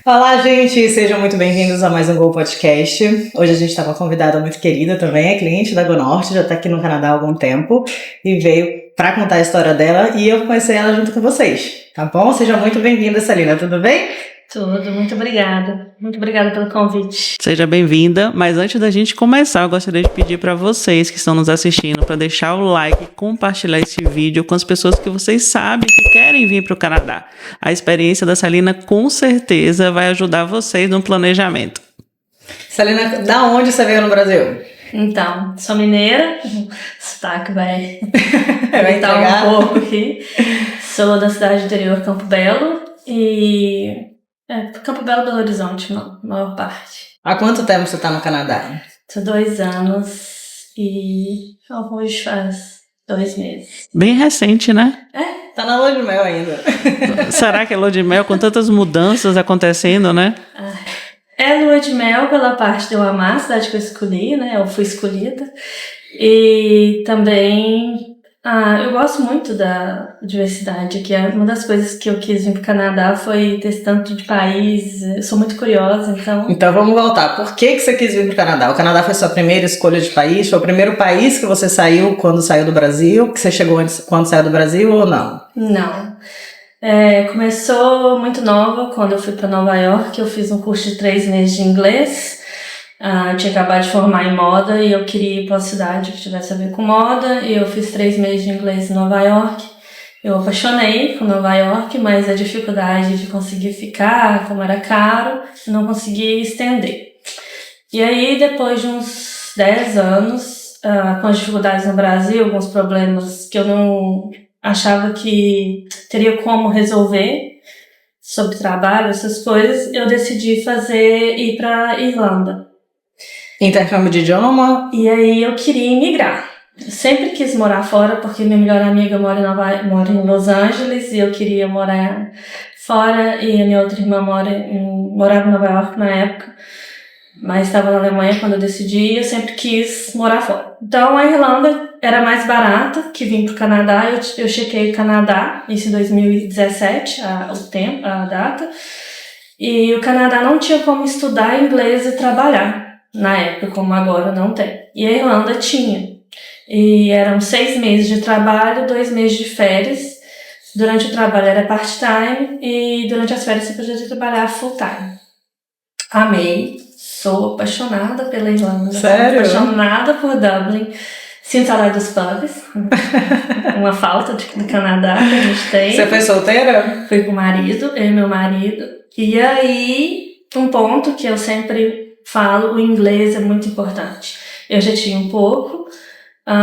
Olá, gente! Sejam muito bem-vindos a mais um Go Podcast. Hoje a gente está com uma convidada muito querida também, é cliente da Go Norte, já está aqui no Canadá há algum tempo e veio para contar a história dela e eu conhecer ela junto com vocês, tá bom? Seja muito bem-vinda, Celina, tudo bem? Tudo, muito obrigada. Muito obrigada pelo convite. Seja bem-vinda, mas antes da gente começar, eu gostaria de pedir para vocês que estão nos assistindo para deixar o like e compartilhar esse vídeo com as pessoas que vocês sabem que querem vir para o Canadá. A experiência da Celina com certeza vai ajudar vocês no planejamento. Celina, da onde você veio no Brasil? Então, sou mineira, o sotaque vai entregar um pouco aqui. Sou da cidade do interior, Campo Belo, e Campo Belo, Belo Horizonte, maior parte. Há quanto tempo você está no Canadá? Tô 2 anos e hoje faz 2 meses. Bem recente, né? Tá na lua de mel ainda. Será que é lua de mel com tantas mudanças acontecendo, né? É lua de mel pela parte de eu amar a cidade que eu escolhi, né? Eu fui escolhida. E também eu gosto muito da diversidade, que é uma das coisas que eu quis vir pro Canadá foi ter esse tanto de país. Eu sou muito curiosa, então... Então vamos voltar. Por que você quis vir pro Canadá? O Canadá foi sua primeira escolha de país? Foi o primeiro país que você saiu quando saiu do Brasil? Que você chegou antes, quando saiu do Brasil ou não? Não. Começou muito nova, quando eu fui para Nova York. Eu fiz um curso de 3 meses de inglês. Eu tinha acabado de formar em moda e eu queria ir para uma cidade que tivesse a ver com moda. E eu fiz 3 meses de inglês em Nova York. Eu apaixonei por Nova York, mas a dificuldade de conseguir ficar, como era caro, não consegui estender. E aí, depois de uns 10 anos, com as dificuldades no Brasil, alguns problemas que eu não achava que teria como resolver sobre trabalho, essas coisas, eu decidi ir para Irlanda. Intercâmbio de idioma? E aí eu queria imigrar. Eu sempre quis morar fora, porque minha melhor amiga mora em Los Angeles e eu queria morar fora, e a minha outra irmã morava em Nova York na época, mas estava na Alemanha quando eu decidi, e eu sempre quis morar fora. Então a Irlanda era mais barata que vir pro Canadá. Eu chequei o Canadá, isso em 2017, a data, e o Canadá não tinha como estudar inglês e trabalhar na época, como agora não tem. E a Irlanda tinha. E eram 6 meses de trabalho, 2 meses de férias. Durante o trabalho era part-time e durante as férias você podia trabalhar full-time. Amei. Sou apaixonada pela Irlanda. Sério? Sou apaixonada por Dublin. Sinto saudade dos pubs. Uma falta do Canadá que a gente tem. Você foi solteira? Fui com o marido, eu e meu marido. E aí, um ponto que eu sempre falo, o inglês é muito importante. Eu já tinha um pouco,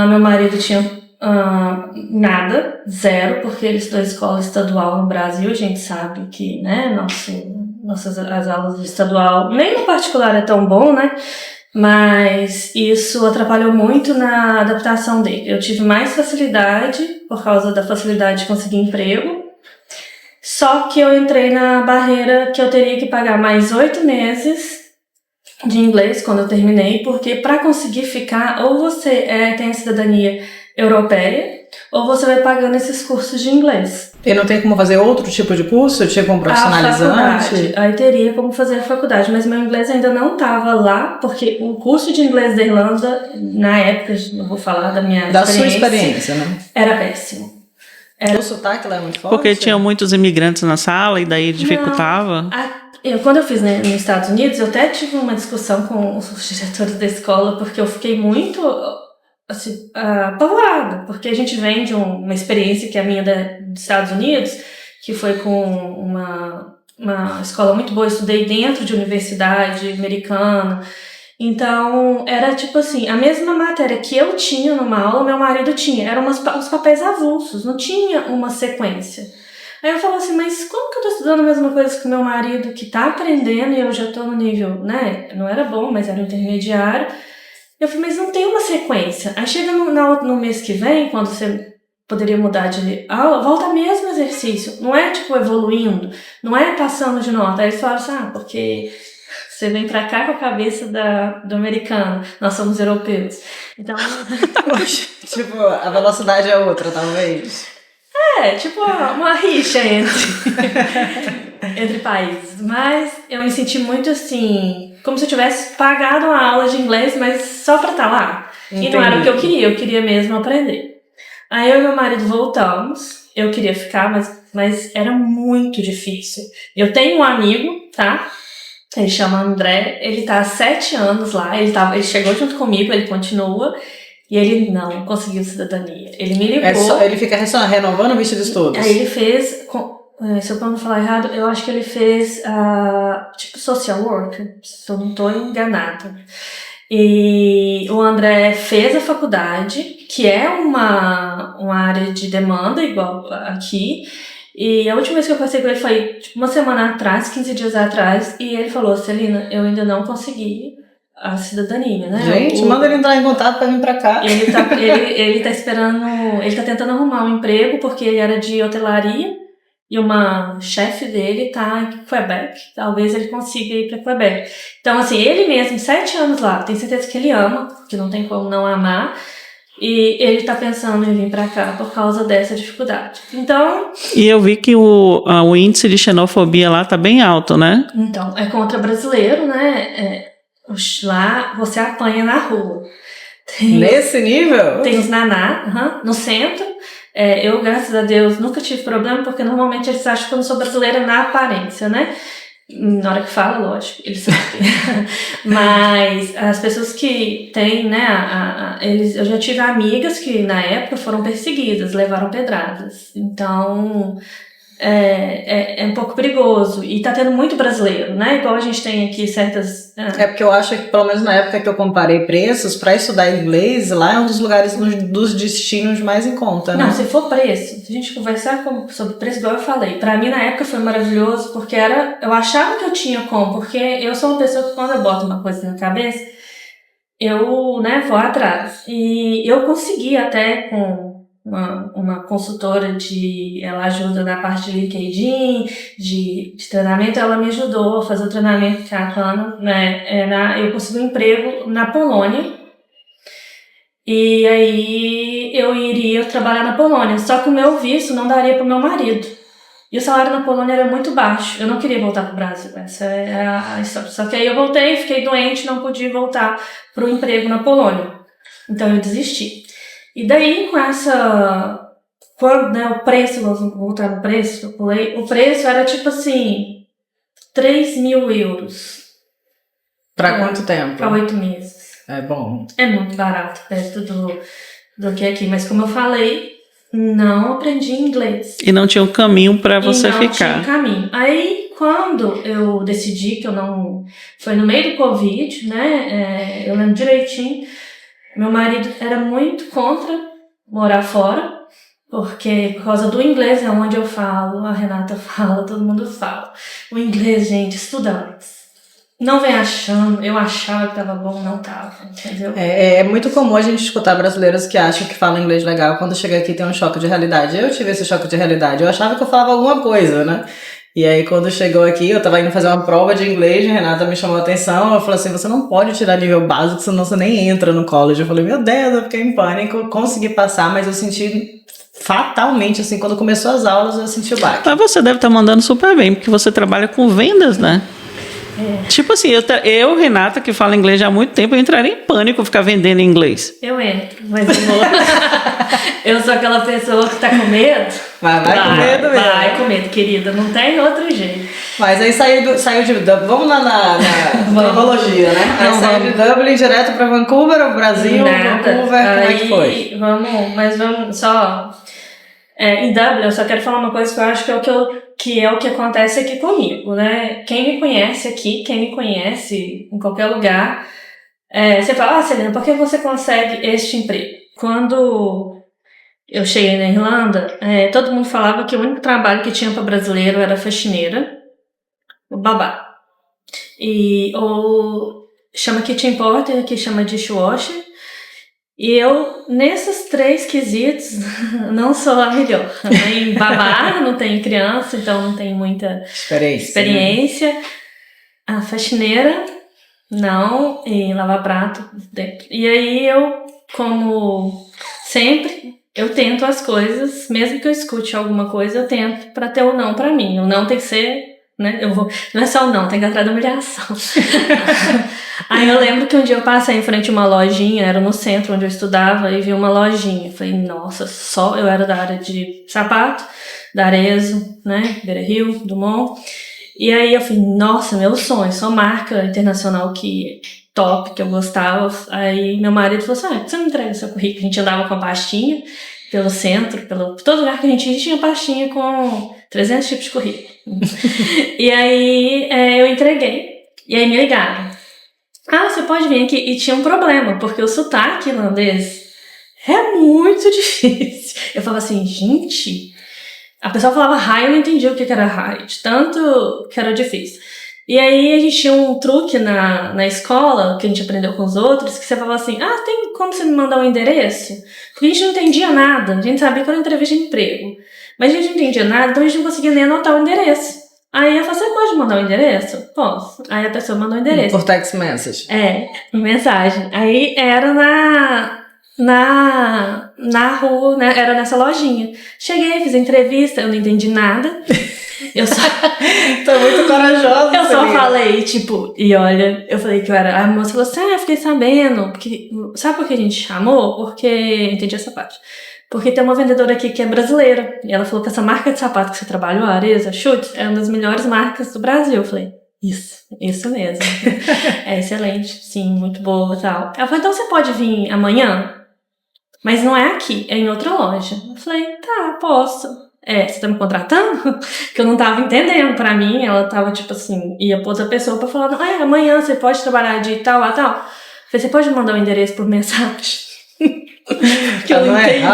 meu marido tinha nada, 0, porque ele estudou escola estadual no Brasil. A gente sabe que, né, as aulas de estadual, nem no particular é tão bom, né? Mas isso atrapalhou muito na adaptação dele. Eu tive mais facilidade por causa da facilidade de conseguir emprego, só que eu entrei na barreira que eu teria que pagar mais 8 meses de inglês quando eu terminei, porque para conseguir ficar, ou você tem a cidadania europeia, ou você vai pagando esses cursos de inglês. E não tem como fazer outro tipo de curso, tipo um profissionalizante? Aí teria como fazer a faculdade, mas meu inglês ainda não estava lá, porque o curso de inglês da Irlanda, na época, não vou falar da minha experiência. Da sua experiência, né? Era péssimo. O sotaque lá é muito forte? Porque tinham muitos imigrantes na sala e daí dificultava. Quando eu fiz, né, nos Estados Unidos, eu até tive uma discussão com os diretores da escola, porque eu fiquei muito assim, apavorada, porque a gente vem de uma experiência que é a minha dos Estados Unidos, que foi com uma escola muito boa. Eu estudei dentro de universidade americana. Então, era tipo assim, a mesma matéria que eu tinha numa aula, meu marido tinha. Eram uns papéis avulsos, não tinha uma sequência. Aí eu falo assim, mas como que eu tô estudando a mesma coisa que o meu marido, que tá aprendendo, e eu já tô no nível, né? Não era bom, mas era um intermediário. Eu falei, mas não tem uma sequência. Aí chega no mês que vem, quando você poderia mudar de aula, volta mesmo exercício. Não é tipo evoluindo, não é passando de nota. Aí eles falam assim, porque você vem pra cá com a cabeça do americano, nós somos europeus. Então... tipo, a velocidade é outra, talvez. Tipo uma rixa entre... entre países. Mas eu me senti muito assim, como se eu tivesse pagado uma aula de inglês, mas só pra estar lá. Entendi. E não era o que eu queria mesmo aprender. Aí eu e meu marido voltamos, eu queria ficar, mas era muito difícil. Eu tenho um amigo, tá? Ele chama André, ele tá há 7 anos lá, ele chegou junto comigo, ele continua, e ele não conseguiu cidadania. Ele me ligou. Ele fica só renovando o visto de estudos? Aí ele fez, se eu não falar errado, eu acho que ele fez tipo social worker, se eu não tô enganada. E o André fez a faculdade, que é uma área de demanda, igual aqui. E a última vez que eu passei com ele foi tipo, uma semana atrás, 15 dias atrás, e ele falou: Celina, eu ainda não consegui a cidadania, né? Gente, manda ele entrar em contato pra vir pra cá. Ele tá esperando, ele tá tentando arrumar um emprego, porque ele era de hotelaria, e uma chefe dele tá em Quebec, talvez ele consiga ir pra Quebec. Então, assim, ele mesmo, 7 anos lá, tenho certeza que ele ama, que não tem como não amar, e ele tá pensando em vir pra cá por causa dessa dificuldade. Então... E eu vi que o índice de xenofobia lá tá bem alto, né? Então, é contra brasileiro, né? Lá você apanha na rua. Nesse nível? Tem os naná, no centro. Eu, graças a Deus, nunca tive problema, porque normalmente eles acham que eu não sou brasileira na aparência, né? Na hora que fala, lógico, eles sabem. Mas as pessoas que têm, né, eu já tive amigas que na época foram perseguidas, levaram pedradas. Então, é um pouco perigoso. E tá tendo muito brasileiro, né? Igual a gente tem aqui certas... É porque eu acho que, pelo menos na época que eu comparei preços, pra estudar inglês, lá é um dos lugares dos destinos mais em conta, né? Não, se for preço, se a gente conversar sobre preço, igual eu falei, pra mim na época foi maravilhoso, porque eu achava que eu tinha como, porque eu sou uma pessoa que quando eu boto uma coisa na cabeça, eu, né, vou atrás. E eu consegui até com uma consultora ela ajuda na parte de LinkedIn, de treinamento, ela me ajudou a fazer o treinamento com a Ana, né, eu consegui um emprego na Polônia, e aí eu iria trabalhar na Polônia, só que o meu visto não daria para o meu marido, e o salário na Polônia era muito baixo, eu não queria voltar para o Brasil, essa é a história, só que aí eu voltei, fiquei doente, não pude voltar para o emprego na Polônia, então eu desisti. E daí, com né, o preço, vamos voltar no preço, eu pulei, o preço era tipo assim, 3.000 euros. Pra quanto tempo? Pra 8 meses. É bom. É muito barato, perto do que é aqui. Mas como eu falei, não aprendi inglês. E não tinha um caminho pra você ficar. Não tinha um caminho. Aí, quando eu decidi que eu não... Foi no meio do Covid, né? Eu lembro direitinho. Meu marido era muito contra morar fora, porque por causa do inglês é onde eu falo, a Renata fala, todo mundo fala. O inglês, gente, estuda antes. Não vem achando, eu achava que tava bom, não tava, entendeu? É muito comum a gente escutar brasileiros que acham que falam inglês legal, quando chega aqui tem um choque de realidade. Eu tive esse choque de realidade, eu achava que eu falava alguma coisa, né? E aí, quando chegou aqui, eu tava indo fazer uma prova de inglês, a Renata me chamou a atenção, ela falou assim, você não pode tirar nível básico, senão você nem entra no college. Eu falei, meu Deus, eu fiquei em pânico, consegui passar, mas eu senti fatalmente, assim, quando começou as aulas, eu senti o baque. Mas você deve estar mandando super bem, porque você trabalha com vendas, né? Tipo assim, eu, Renata, que fala inglês já há muito tempo, eu entraria em pânico ficar vendendo em inglês. Eu entro, mas eu vou. Eu sou aquela pessoa que tá com medo. Vai com medo mesmo. Vai com medo, querida, não tem outro jeito. Mas aí saiu de Dublin, vamos lá na cronologia, né? Aí saiu de Dublin direto pra Vancouver, o Brasil, Nada. Vancouver, como é que foi? Vamos só... em Dublin, eu só quero falar uma coisa que eu acho que é o que acontece aqui comigo, né? Quem me conhece aqui, quem me conhece em qualquer lugar, você fala, Celina, por que você consegue este emprego? Quando eu cheguei na Irlanda, todo mundo falava que o único trabalho que tinha para brasileiro era faxineira, o babá. Ou chama kitchen porter, aqui chama dishwasher. E eu, nesses 3 quesitos, não sou a melhor. Em babar, não tenho criança, então não tenho muita experiência. Né? A faxineira, não. E lavar prato, dentro. E aí eu, como sempre, eu tento as coisas, mesmo que eu escute alguma coisa, eu tento pra ter o não pra mim. O não tem que ser né? Eu vou, não é só o não, tem que ir atrás da humilhação. Aí eu lembro que um dia eu passei em frente a uma lojinha, era no centro onde eu estudava, e vi uma lojinha. Falei, nossa, só eu era da área de sapato, da Arezzo, né? Beira Rio, Dumont. E aí eu falei, nossa, meu sonho, só marca internacional que top, que eu gostava. Aí meu marido falou assim, por que você não entrega o seu currículo? A gente andava com a pastinha pelo centro, pelo todo lugar que a gente ia, tinha pastinha com 300 tipos de currículo. E aí eu entreguei, e aí me ligaram. Você pode vir aqui. E tinha um problema, porque o sotaque irlandês é muito difícil. Eu falava assim, gente... A pessoa falava hi, eu não entendia o que era hi, de tanto que era difícil. E aí a gente tinha um truque na escola, que a gente aprendeu com os outros, que você falava assim, tem como você me mandar um endereço? Porque a gente não entendia nada, a gente sabia que era uma entrevista de emprego. Mas a gente não entendia nada, então a gente não conseguia nem anotar o endereço. Aí eu falei, você pode mandar o endereço? Posso. Aí a pessoa mandou o endereço. Por text message. Mensagem. Aí era na rua, né? Era nessa lojinha. Cheguei, fiz a entrevista, eu não entendi nada. Eu só... Tô muito corajosa. Eu só falei, e olha, eu falei que eu era... A moça falou assim, eu fiquei sabendo. Porque... Sabe por que a gente chamou? Porque... Entendi essa parte. Porque tem uma vendedora aqui que é brasileira. E ela falou que essa marca de sapato que você trabalhou, a Arezzo, Schutz, é uma das melhores marcas do Brasil. Eu falei, isso mesmo. É excelente, sim, muito boa e tal. Ela falou, então você pode vir amanhã? Mas não é aqui, é em outra loja. Eu falei, tá, posso. Você tá me contratando? Que eu não tava entendendo. Pra mim, ela tava ia pra outra pessoa pra falar, não, amanhã você pode trabalhar de tal a tal. Eu falei, você pode mandar o endereço por mensagem? Que eu não entendi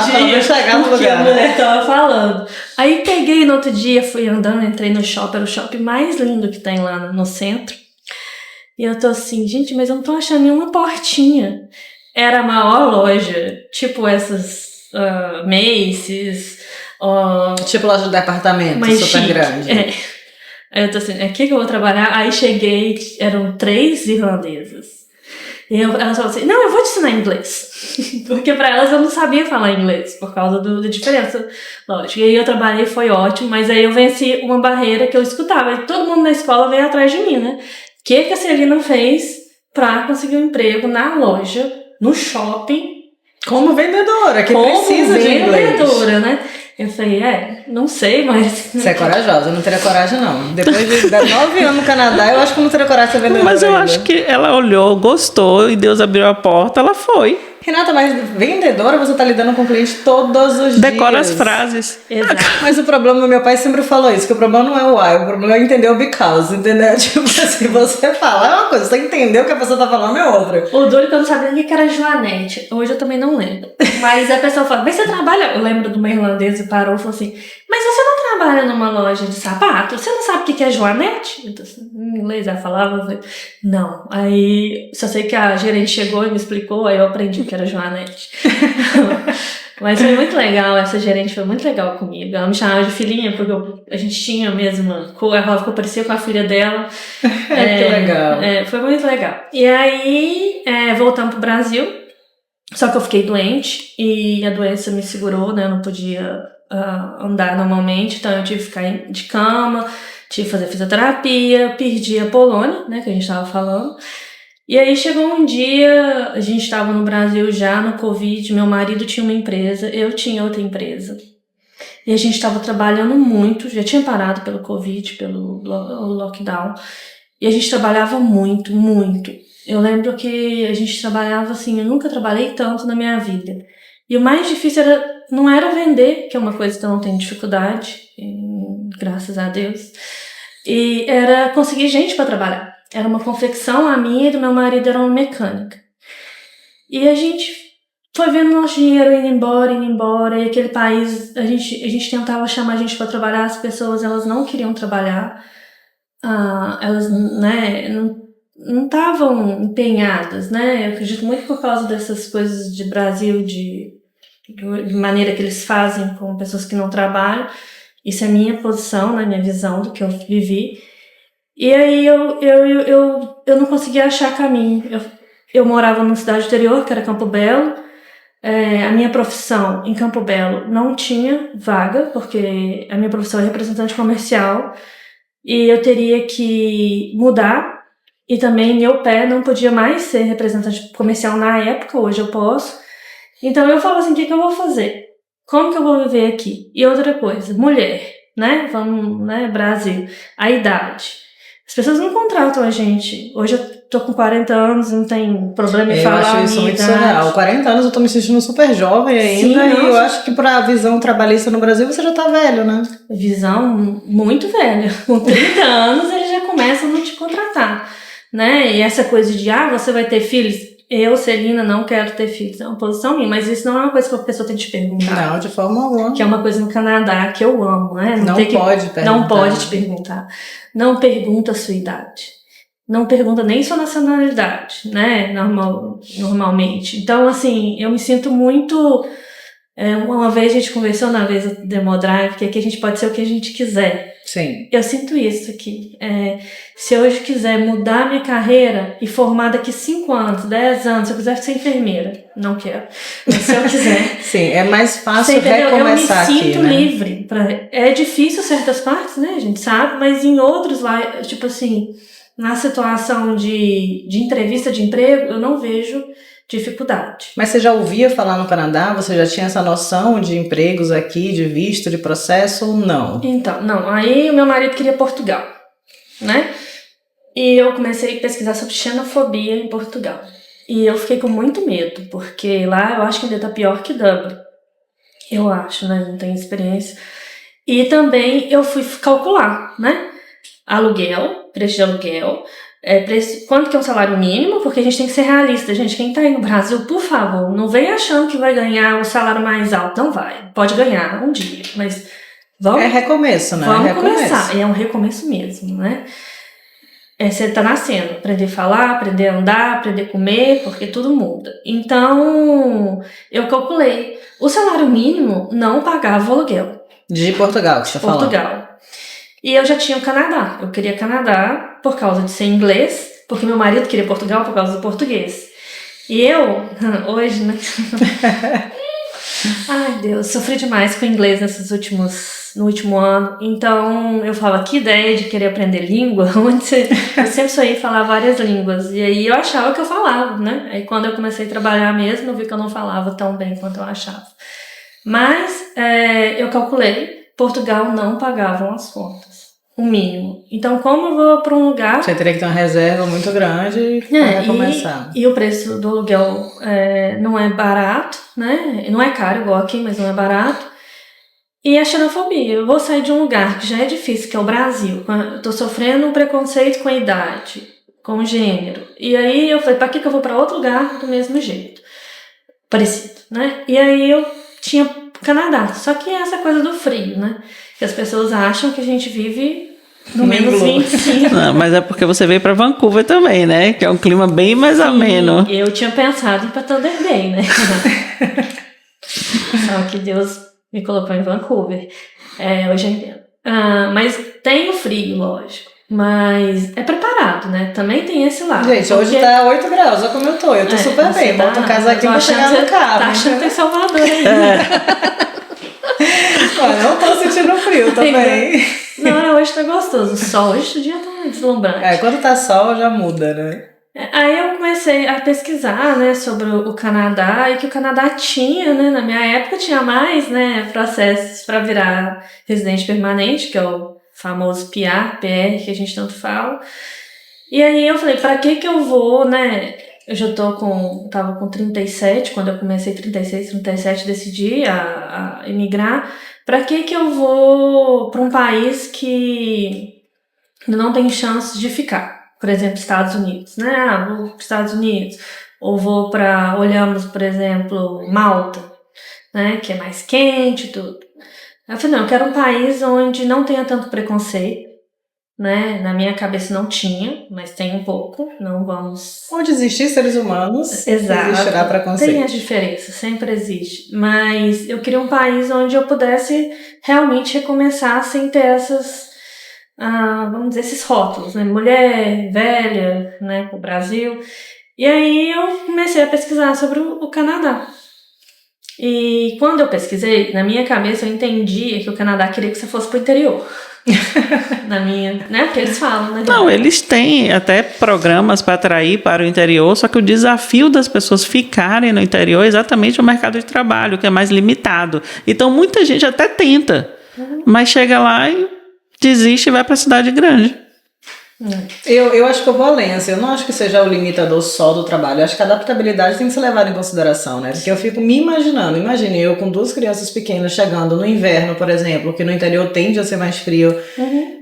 o que a mulher tava falando. Aí peguei no outro dia, fui andando, entrei no shopping, era o shopping mais lindo que tem lá no centro. E eu tô assim, gente, mas eu não tô achando nenhuma portinha. Era a maior loja, tipo essas Macy's. Tipo loja de departamento, super chique, grande. Aí eu tô assim, aqui que eu vou trabalhar. Aí cheguei, eram 3 irlandesas. E elas falaram assim, não, eu vou te ensinar inglês. Porque pra elas eu não sabia falar inglês, por causa da diferença. Lógico, e aí eu trabalhei, foi ótimo, mas aí eu venci uma barreira que eu escutava. E todo mundo na escola veio atrás de mim, né? O que a Celina fez pra conseguir um emprego na loja, no shopping? Como vendedora, que precisa de inglês. Como vendedora, né? Eu falei, não sei, mas... Você é corajosa, eu não teria coragem, não. Depois de 9 anos no Canadá, eu acho que eu não teria coragem de ser vendedora. Mas eu acho que ela olhou, gostou, e Deus abriu a porta, ela foi. Renata, mas vendedora, você tá lidando com cliente todos os dias. Decora as frases. Exato. Mas o problema, meu pai sempre falou isso, que o problema não é o why, o problema é entender o because, entendeu? Tipo assim, você fala é uma coisa, você entender o que a pessoa tá falando é outra. O duro que eu não sabia nem que era Joanete. Hoje eu também não lembro. Mas a pessoa fala, mas você trabalha... Eu lembro de uma irlandesa e parou e falou assim, mas você não trabalha numa loja de sapato? Você não sabe o que é Joanete? Eu tô assim, em inglês ela falava, eu falei, não. Aí só sei que a gerente chegou e me explicou, aí eu aprendi que era Joanete. Mas foi muito legal, essa gerente foi muito legal comigo. Ela me chamava de filhinha, porque a gente tinha a mesma cor, ela ficou parecia com a filha dela. Que legal. Foi muito legal. E aí, voltamos pro Brasil, só que eu fiquei doente e a doença me segurou, né? Eu não podia andar normalmente, então eu tive que ficar de cama, tive que fazer fisioterapia, perdi a Polônia, né? Que a gente tava falando. E aí chegou um dia, a gente estava no Brasil já, no Covid, meu marido tinha uma empresa, eu tinha outra empresa. E a gente estava trabalhando muito, já tinha parado pelo Covid, pelo lockdown. E a gente trabalhava muito, muito. Eu lembro que a gente trabalhava assim, eu nunca trabalhei tanto na minha vida. E o mais difícil não era vender, que é uma coisa que eu não tenho dificuldade, graças a Deus. E era conseguir gente para trabalhar. Era uma confecção, a minha e do meu marido era uma mecânica. E a gente foi vendo nosso dinheiro indo embora, e aquele país, a gente tentava chamar a gente para trabalhar, as pessoas, elas não queriam trabalhar, elas, né, não estavam empenhadas, né, eu acredito muito por causa dessas coisas de Brasil, de maneira que eles fazem com pessoas que não trabalham. Isso é minha posição, né, minha visão do que eu vivi. E aí eu não conseguia achar caminho. Eu morava numa cidade interior, que era Campo Belo. A minha profissão em Campo Belo não tinha vaga, porque a minha profissão é representante comercial. e eu teria que mudar, e também meu pé não podia mais ser representante comercial na época, hoje eu posso. Então eu falo assim, o que eu vou fazer? Como que eu vou viver aqui? E outra coisa, mulher, né? Vamos, né, Brasil, a idade. As pessoas não contratam a gente. Hoje eu tô com 40 anos, não tem problema em falar a minha idade. Eu acho isso muito surreal. 40 anos eu tô me sentindo super jovem ainda. Sim, e eu acho que pra visão trabalhista no Brasil você já tá velho, né? Visão muito velha. Com 30 anos eles já começam a não te contratar, né? E essa coisa de, você vai ter filhos? Eu, Celina, não quero ter filhos. É uma posição minha, mas isso não é uma coisa que a pessoa tem que te perguntar. Não, de forma alguma. Que é uma coisa no Canadá que eu amo, né? Não pode perguntar. Não pode te perguntar. Não pergunta a sua idade. Não pergunta nem sua nacionalidade, né? Normalmente. Então, assim, eu me sinto muito... uma vez a gente conversou na vez do Demo Drive, que aqui a gente pode ser o que a gente quiser. Sim. Eu sinto isso aqui. Se eu hoje quiser mudar minha carreira e formar daqui 5 anos, 10 anos, se eu quiser ser enfermeira, não quero. Mas se eu quiser... Sim, é mais fácil recomeçar aqui, eu me sinto livre. É difícil certas partes, né? A gente sabe, mas em outros lá, tipo assim, na situação de entrevista de emprego, eu não vejo dificuldade. Mas você já ouvia falar no Canadá? Você já tinha essa noção de empregos aqui, de visto, de processo ou não? Então, não. Aí o meu marido queria Portugal, né? E eu comecei a pesquisar sobre xenofobia em Portugal. E eu fiquei com muito medo, porque lá eu acho que ainda tá pior que Dublin. Eu acho, né? Não tenho experiência. E também eu fui calcular, né? Aluguel, preço de aluguel, quanto que é um salário mínimo, porque a gente tem que ser realista, gente. Quem tá aí no Brasil, por favor, não vem achando que vai ganhar o salário mais alto. Não vai. Pode ganhar um dia, mas vamos... É recomeço, né? Vamos começar. E é um recomeço mesmo, né? Você tá nascendo. Aprender a falar, aprender a andar, aprender a comer, porque tudo muda. Então, eu calculei. O salário mínimo não pagava o aluguel. De Portugal, que você falou. Portugal. E eu já tinha o Canadá. Eu queria Canadá por causa de ser inglês, porque meu marido queria Portugal por causa do português. E eu, hoje, né? Ai, Deus, sofri demais com o inglês no último ano. Então, eu falo, que ideia de querer aprender língua, eu sempre sonhei falar várias línguas. E aí eu achava que eu falava, né? Aí quando eu comecei a trabalhar mesmo, eu vi que eu não falava tão bem quanto eu achava. Mas, eu calculei, Portugal não pagavam as contas. O mínimo. Então, como eu vou para um lugar... Você teria que ter uma reserva muito grande para começar. E o preço do aluguel não é barato, né? Não é caro igual aqui, mas não é barato. E a xenofobia. Eu vou sair de um lugar que já é difícil, que é o Brasil. Eu tô sofrendo um preconceito com a idade, com o gênero. E aí eu falei, para que eu vou para outro lugar do mesmo jeito? Parecido, né? E aí eu tinha Canadá. Só que é essa coisa do frio, né? Que as pessoas acham que a gente vive no menos 25. Não, mas é porque você veio para Vancouver também, né? Que é um clima bem mais ameno. Eu tinha pensado em ir para Thunder Bay, né? Só que Deus me colocou em Vancouver. Hoje eu entendo. Mas tem o frio, lógico. Mas é preparado, né? Também tem esse lado. Gente, hoje tá 8 graus, olha como eu tô. Eu tô super bem. Boto um casaquinho pra chegar no carro. Tá achando que tem Salvador aí. Olha, não tô sentindo frio também. Não, hoje tá gostoso. O sol, hoje o dia tá deslumbrante. Quando tá sol já muda, né? Aí eu comecei a pesquisar, né, sobre o Canadá, e que o Canadá tinha, né, na minha época tinha mais, né, processos para virar residente permanente, que é o famoso PR, que a gente tanto fala. E aí eu falei, pra que eu vou, né, eu já tava com 37, quando eu comecei 36, 37, decidi a emigrar. Pra que eu vou para um país que não tem chance de ficar? Por exemplo, Estados Unidos, né? Vou para os Estados Unidos. Ou olhamos, por exemplo, Malta, né? Que é mais quente e tudo. Eu falei, não, eu quero um país onde não tenha tanto preconceito, né? Na minha cabeça não tinha, mas tem um pouco, não vamos... Onde existir seres humanos, exato, existirá preconceito. Tem as diferenças, sempre existe. Mas eu queria um país onde eu pudesse realmente recomeçar sem ter essas... vamos dizer, esses rótulos, né? Mulher, velha, né? Pro Brasil. E aí eu comecei a pesquisar sobre o Canadá. E quando eu pesquisei, na minha cabeça eu entendia que o Canadá queria que você fosse pro interior. Na minha, né? Porque eles falam, né? Não, eles têm até programas para atrair para o interior, só que o desafio das pessoas ficarem no interior é exatamente o mercado de trabalho, que é mais limitado. Então, muita gente até tenta, mas chega lá e desiste e vai para a cidade grande. Eu acho que eu vou além, assim, eu não acho que seja o limitador só do trabalho, eu acho que a adaptabilidade tem que ser levada em consideração, né? Porque eu fico me imaginando, imagine eu com 2 crianças pequenas chegando no inverno, por exemplo, que no interior tende a ser mais frio,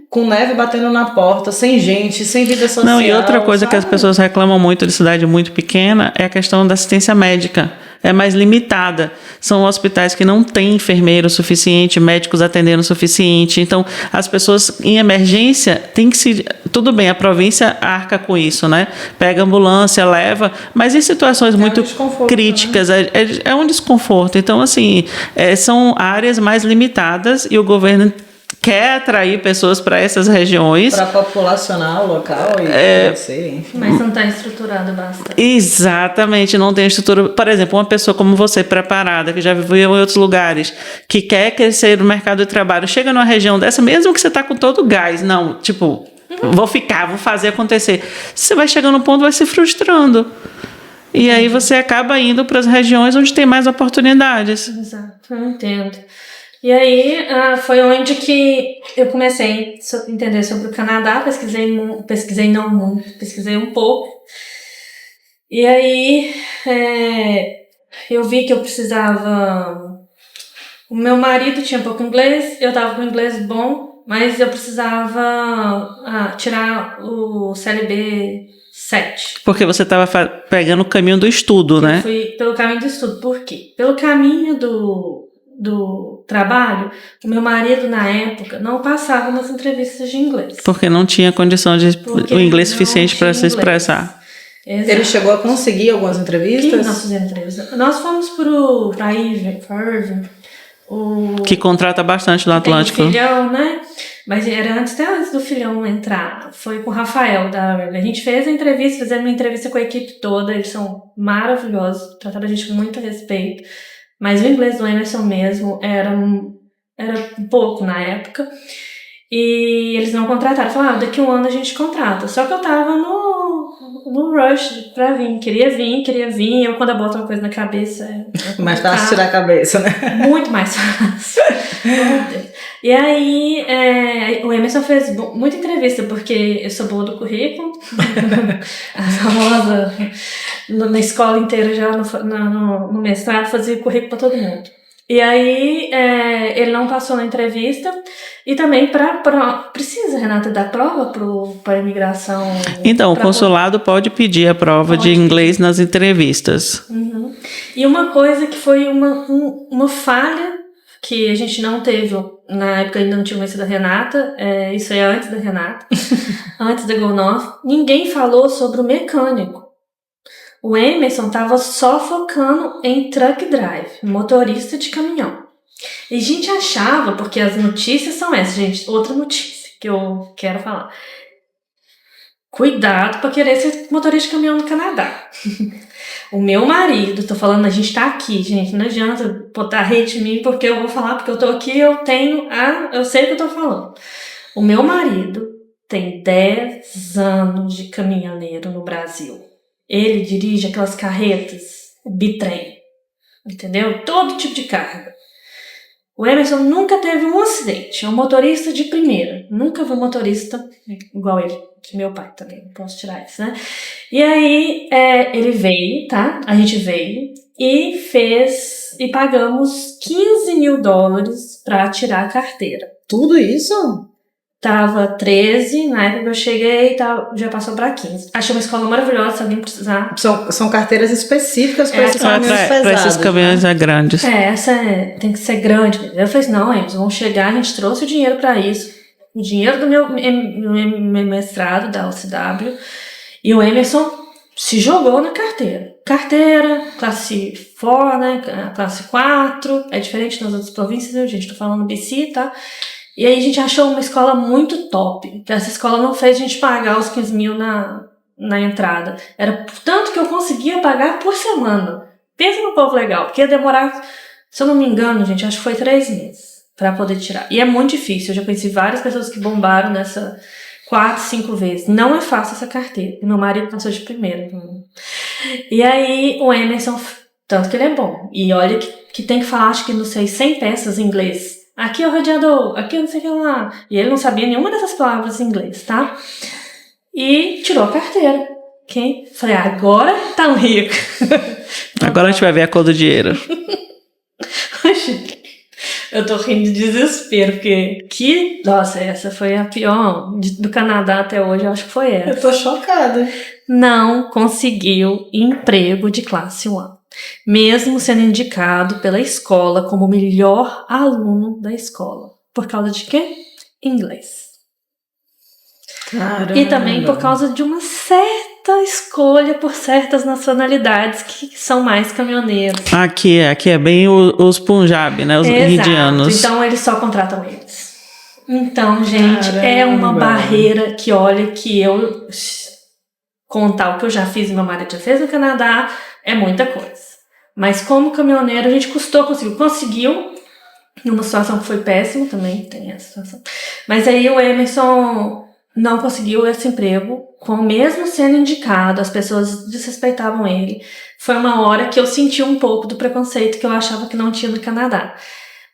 com neve batendo na porta, sem gente, sem vida social. Não, e outra coisa sabe? que as pessoas reclamam muito de cidade muito pequena é a questão da assistência médica. É mais limitada. São hospitais que não têm enfermeiro suficiente, médicos atendendo o suficiente. Então, as pessoas em emergência têm que se... Tudo bem, a província arca com isso, né? Pega ambulância, leva, mas em situações muito críticas, né? É um desconforto. Então, assim, são áreas mais limitadas e o governo quer atrair pessoas para essas regiões. Para populacionar o local e crescer, enfim. Mas não está estruturado bastante. Exatamente, não tem estrutura. Por exemplo, uma pessoa como você, preparada, que já viveu em outros lugares, que quer crescer no mercado de trabalho, chega numa região dessa, mesmo que você está com todo o gás, não, tipo, vou fazer acontecer. Você vai chegando no ponto, vai se frustrando. E aí você acaba indo para as regiões onde tem mais oportunidades. Exato, eu entendo. E aí foi onde que eu comecei a entender sobre o Canadá, pesquisei um pouco. E aí eu vi que eu precisava... O meu marido tinha pouco inglês, eu tava com inglês bom, mas eu precisava tirar o CLB 7. Porque você estava pegando o caminho do estudo, né? Eu fui pelo caminho do estudo. Por quê? Pelo caminho do trabalho, o meu marido na época não passava nas entrevistas de inglês. Porque não tinha condição de o inglês suficiente para se expressar. Exato. Ele chegou a conseguir algumas entrevistas? Sim, nós fizemos entrevistas. Nós fomos para Irving, que contrata bastante no Atlântico. Tem um filhão, né? Mas era até antes do filhão entrar. Foi com o Rafael da Irving. A gente fez a entrevista, fizemos uma entrevista com a equipe toda. Eles são maravilhosos, trataram a gente com muito respeito. Mas o inglês do Emerson mesmo era pouco na época. E eles não contrataram. Falaram, daqui a um ano a gente contrata. Só que eu tava no rush pra vir. Queria vir. Eu, quando eu boto uma coisa na cabeça... Mais fácil tirar a cabeça, né? Muito mais fácil. E aí, o Emerson fez muita entrevista, porque eu sou boa do currículo. A famosa... Na escola inteira, já no mestrado, fazia currículo pra todo mundo. E aí, ele não passou na entrevista. E também precisa, Renata, dar prova para a imigração? Então, o consulado pode pedir a prova de inglês nas entrevistas. Uhum. E uma coisa que foi uma falha que a gente não teve, na época ainda não tinha conhecido a Renata, isso é antes da Renata, antes da Go North, ninguém falou sobre o mecânico. O Emerson estava só focando em truck drive, motorista de caminhão. E a gente achava, porque as notícias são essas, gente, outra notícia que eu quero falar. Cuidado para querer ser motorista de caminhão no Canadá. O meu marido, tô falando, a gente tá aqui, gente, não adianta botar hate em mim porque eu vou falar, porque eu tô aqui, eu sei o que eu tô falando. O meu marido tem 10 anos de caminhoneiro no Brasil. Ele dirige aquelas carretas bitrem, entendeu? Todo tipo de carga. O Emerson nunca teve um acidente, é um motorista de primeira. Nunca vi um motorista igual ele, de meu pai também, não posso tirar isso, né? E aí, ele veio, tá? A gente veio e pagamos $15 mil pra tirar a carteira. Tudo isso? Tava 13, na época que eu cheguei, já passou pra 15. Achei uma escola maravilhosa, se alguém precisar. São carteiras específicas para esses caminhões pesados. Para esses caminhões grandes. Essa tem que ser grande. Eu falei assim, não, eles vão chegar, a gente trouxe o dinheiro pra isso. O dinheiro do meu mestrado, da UCW. E o Emerson se jogou na carteira. Carteira, classe 4, né? Classe 4. É diferente nas outras províncias, viu, gente? Tô falando BC, tá? E aí a gente achou uma escola muito top. Essa escola não fez a gente pagar os 15 mil na entrada. Era tanto que eu conseguia pagar por semana. Pensa no povo legal, porque ia demorar Se eu não me engano, gente, acho que foi 3 meses pra poder tirar. E é muito difícil. Eu já conheci várias pessoas que bombaram nessa 4, 5 vezes. Não é fácil essa carteira. E meu marido passou de primeira. E aí, o Emerson, tanto que ele é bom. E olha que tem que falar, acho que não sei, 100 peças em inglês. Aqui é o radiador, aqui não sei o que lá. E ele não sabia nenhuma dessas palavras em inglês, tá? E tirou a carteira. Ok? Falei, agora tá um rico. Agora a gente vai ver a cor do dinheiro. Eu tô rindo de desespero, porque nossa, essa foi a pior do Canadá até hoje, eu acho que foi essa. Eu tô chocada. Não conseguiu emprego de classe 1, mesmo sendo indicado pela escola como o melhor aluno da escola. Por causa de quê? Inglês. Caramba. E também por causa de uma certa escolha por certas nacionalidades que são mais caminhoneiros. Aqui é bem os Punjab, né? Os indianos. Então eles só contratam eles. Então, gente, Caramba. é uma barreira que olha que eu contar o que eu já fiz e meu marido já fez no Canadá é muita coisa. Mas como caminhoneiro a gente conseguiu numa situação que foi péssima também, tem essa situação. Mas aí o Emerson não conseguiu esse emprego, mesmo sendo indicado, as pessoas desrespeitavam ele. Foi uma hora que eu senti um pouco do preconceito que eu achava que não tinha no Canadá.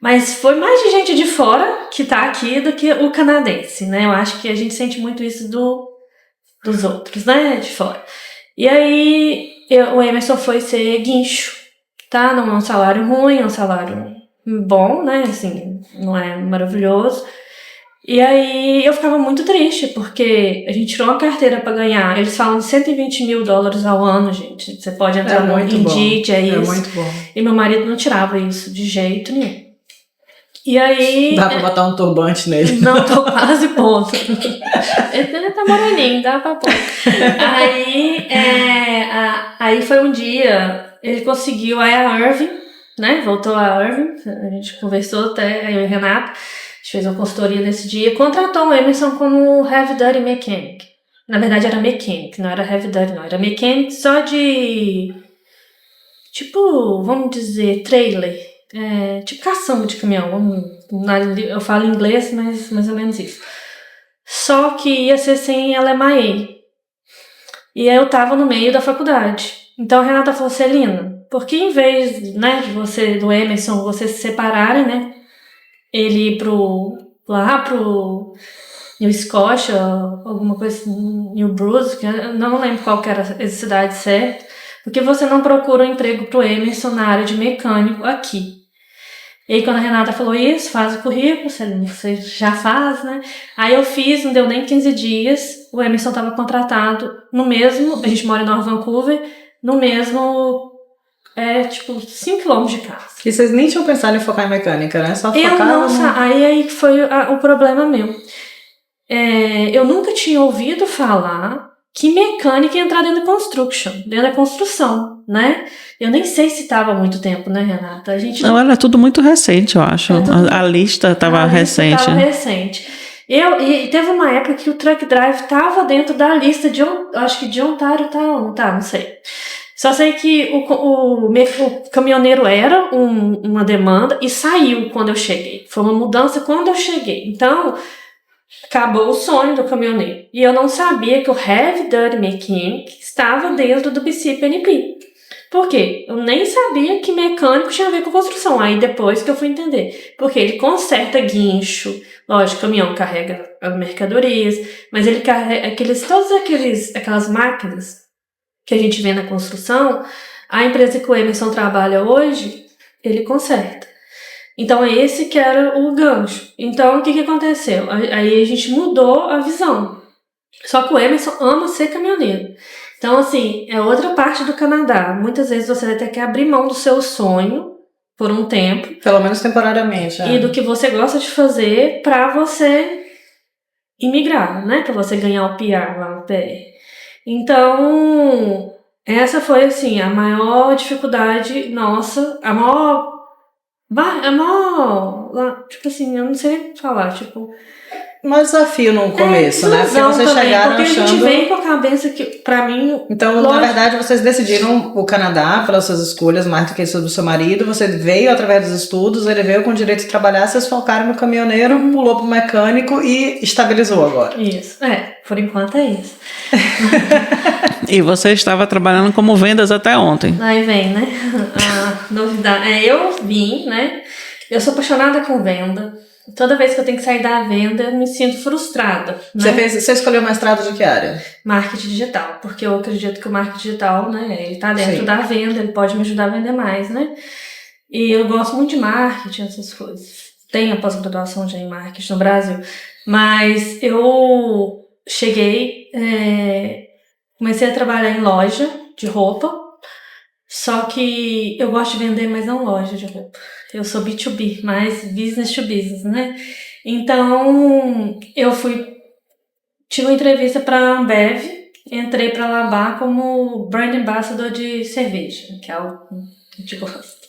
Mas foi mais de gente de fora que tá aqui do que o canadense, né? Eu acho que a gente sente muito isso dos outros, né? De fora. E aí o Emerson foi ser guincho, tá? Não é um salário ruim, é um salário bom, né? Assim, não é maravilhoso. E aí eu ficava muito triste, porque a gente tirou uma carteira pra ganhar. Eles falam de $120 mil ao ano, gente. Você pode entrar no Indeed, é isso. É muito bom. E meu marido não tirava isso de jeito nenhum. E aí... Dá pra botar um turbante nele. Não, tô quase ponto. Ele tá moreninho, dá pra pôr. Aí foi um dia, ele conseguiu, aí a Irving, né, voltou a Irving, a gente conversou até, aí eu e o Renato, a gente fez uma consultoria nesse dia, contratou o Emerson como Heavy Duty Mechanic. Na verdade era Mechanic, não era Heavy Duty não, era Mechanic só de, tipo, vamos dizer, trailer. Tipo caçamba de caminhão, eu falo inglês, mas mais ou menos isso. Só que ia ser sem LMIA. E aí eu tava no meio da faculdade. Então a Renata falou, Celina, por que em vez, né, de você, do Emerson, vocês se separarem, né, ele ir pro New Scotia, alguma coisa, New Brunswick, eu não lembro qual que era a cidade certa, porque você não procura um emprego pro Emerson na área de mecânico aqui. E aí quando a Renata falou isso, faz o currículo, você já faz, né? Aí eu fiz, não deu nem 15 dias, o Emerson estava contratado no mesmo, a gente mora em Nova Vancouver, no mesmo, tipo, 5 km de casa. E vocês nem tinham pensado em focar em mecânica, né? Só focavam aí foi o problema meu. Eu nunca tinha ouvido falar que mecânica ia entrar dentro da construção, né? Eu nem sei se estava há muito tempo, né, Renata? Não, era tudo muito recente, eu acho. A lista estava recente. Estava recente. E teve uma época que o truck drive estava dentro da lista de, acho que de Ontário, não sei. Só sei que o caminhoneiro era uma demanda e saiu quando eu cheguei. Foi uma mudança quando eu cheguei. Então, acabou o sonho do caminhoneiro. E eu não sabia que o Heavy Duty Mechanic estava dentro do BCPNP. Por quê? Eu nem sabia que mecânico tinha a ver com construção. Aí depois que eu fui entender. Porque ele conserta guincho. Lógico, o caminhão carrega as mercadorias. Mas ele carrega aquelas máquinas que a gente vê na construção. A empresa que o Emerson trabalha hoje, ele conserta. Então, esse que era o gancho. Então, o que aconteceu? Aí a gente mudou a visão. Só que o Emerson ama ser caminhoneiro. Então, assim, é outra parte do Canadá. Muitas vezes você vai ter que abrir mão do seu sonho por um tempo. Pelo menos temporariamente. E do que você gosta de fazer pra você imigrar, né? Pra você ganhar o PR lá no PR. Então, essa foi, assim, a maior dificuldade nossa. A maior, tipo assim, eu não sei nem falar, tipo... mais desafio no começo, né? Porque vocês também, chegaram porque achando... a gente vem com a cabeça que, pra mim... Então, na verdade, vocês decidiram o Canadá pelas suas escolhas, mais do que sobre o seu marido. Você veio através dos estudos, ele veio com o direito de trabalhar, vocês focaram no caminhoneiro, pulou pro mecânico e estabilizou agora. Isso, por enquanto é isso. E você estava trabalhando como vendas até ontem. Aí vem, né? A novidade. Eu vim, né? Eu sou apaixonada com venda. Toda vez que eu tenho que sair da venda, eu me sinto frustrada. Né? Você escolheu mestrado de que área? Marketing digital, porque eu acredito que o marketing digital, né, ele tá dentro da venda, ele pode me ajudar a vender mais, né? E eu gosto muito de marketing, essas coisas. Tenho a pós-graduação já em marketing no Brasil, mas eu cheguei, comecei a trabalhar em loja de roupa, só que eu gosto de vender, mas não loja de roupa. Eu sou B2B, mais business to business, né? Então, tive uma entrevista para a Ambev, entrei para a Labar como Brand Ambassador de cerveja, que é algo que a gente gosta.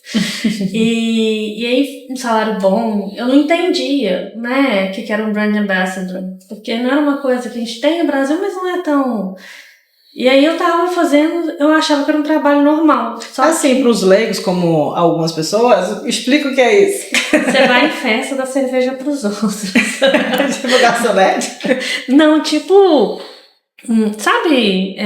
E aí, um salário bom, eu não entendia, né, o que era um Brand Ambassador, porque não era uma coisa que a gente tem no Brasil, mas não é tão... E aí eu tava fazendo, eu achava que era um trabalho normal. Só assim, para os leigos, como algumas pessoas, explica o que é isso. Você vai em festa da cerveja pros outros. Tipo garçonete? Não, tipo... sabe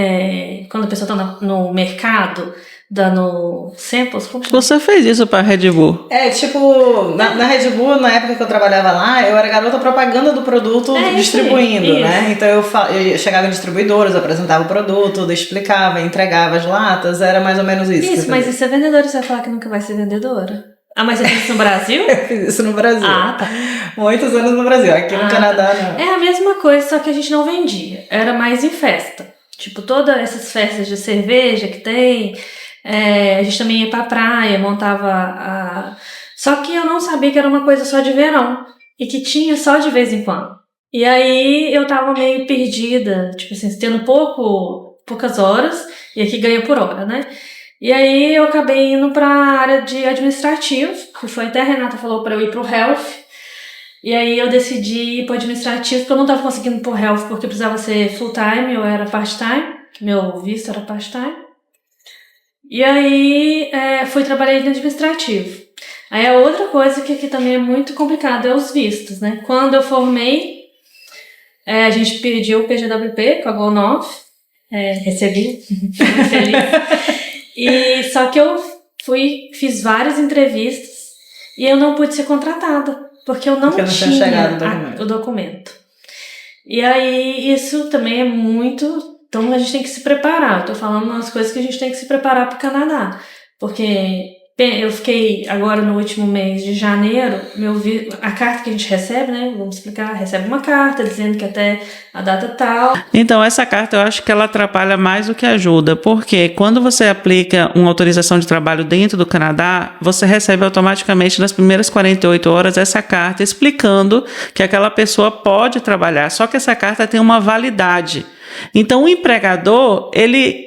quando a pessoa tá no mercado dando samples? Como chama? Você fez isso para Red Bull? Tipo, na Red Bull, na época que eu trabalhava lá, eu era garota propaganda do produto distribuindo, isso. né? Então eu chegava em distribuidores, apresentava o produto, explicava, entregava as latas, era mais ou menos isso. Isso, mas isso é vendedora, você vai falar que nunca vai ser vendedora? Ah, mas você fez isso no Brasil? Eu fiz isso no Brasil. Ah, tá. Muitos anos no Brasil, aqui no Canadá não. É a mesma coisa, só que a gente não vendia. Era mais em festa. Tipo, todas essas festas de cerveja que tem... a gente também ia pra praia, montava Só que eu não sabia que era uma coisa só de verão. E que tinha só de vez em quando. E aí eu tava meio perdida. Tipo assim, tendo poucas horas. E aqui ganha por hora, né? E aí eu acabei indo pra área de administrativo. Que foi até a Renata falou pra eu ir pro health. E aí eu decidi ir pro administrativo. Porque eu não tava conseguindo ir pro health. Porque precisava ser full time, eu era part time. Meu visto era part time. E aí, fui trabalhar no administrativo. Aí a outra coisa que aqui também é muito complicada é os vistos, né? Quando eu formei, a gente pediu o PGWP com a GO9, recebi, muito feliz. Só que eu fiz várias entrevistas e eu não pude ser contratada, porque eu não tinha o documento. E aí, isso também é muito... Então a gente tem que se preparar. Eu tô falando umas coisas que a gente tem que se preparar para o Canadá. Porque eu fiquei agora no último mês de janeiro, a carta que a gente recebe, né? Vamos explicar, recebe uma carta dizendo que até a data tal. Então essa carta eu acho que ela atrapalha mais do que ajuda, porque quando você aplica uma autorização de trabalho dentro do Canadá, você recebe automaticamente nas primeiras 48 horas essa carta explicando que aquela pessoa pode trabalhar, só que essa carta tem uma validade. Então o empregador, ele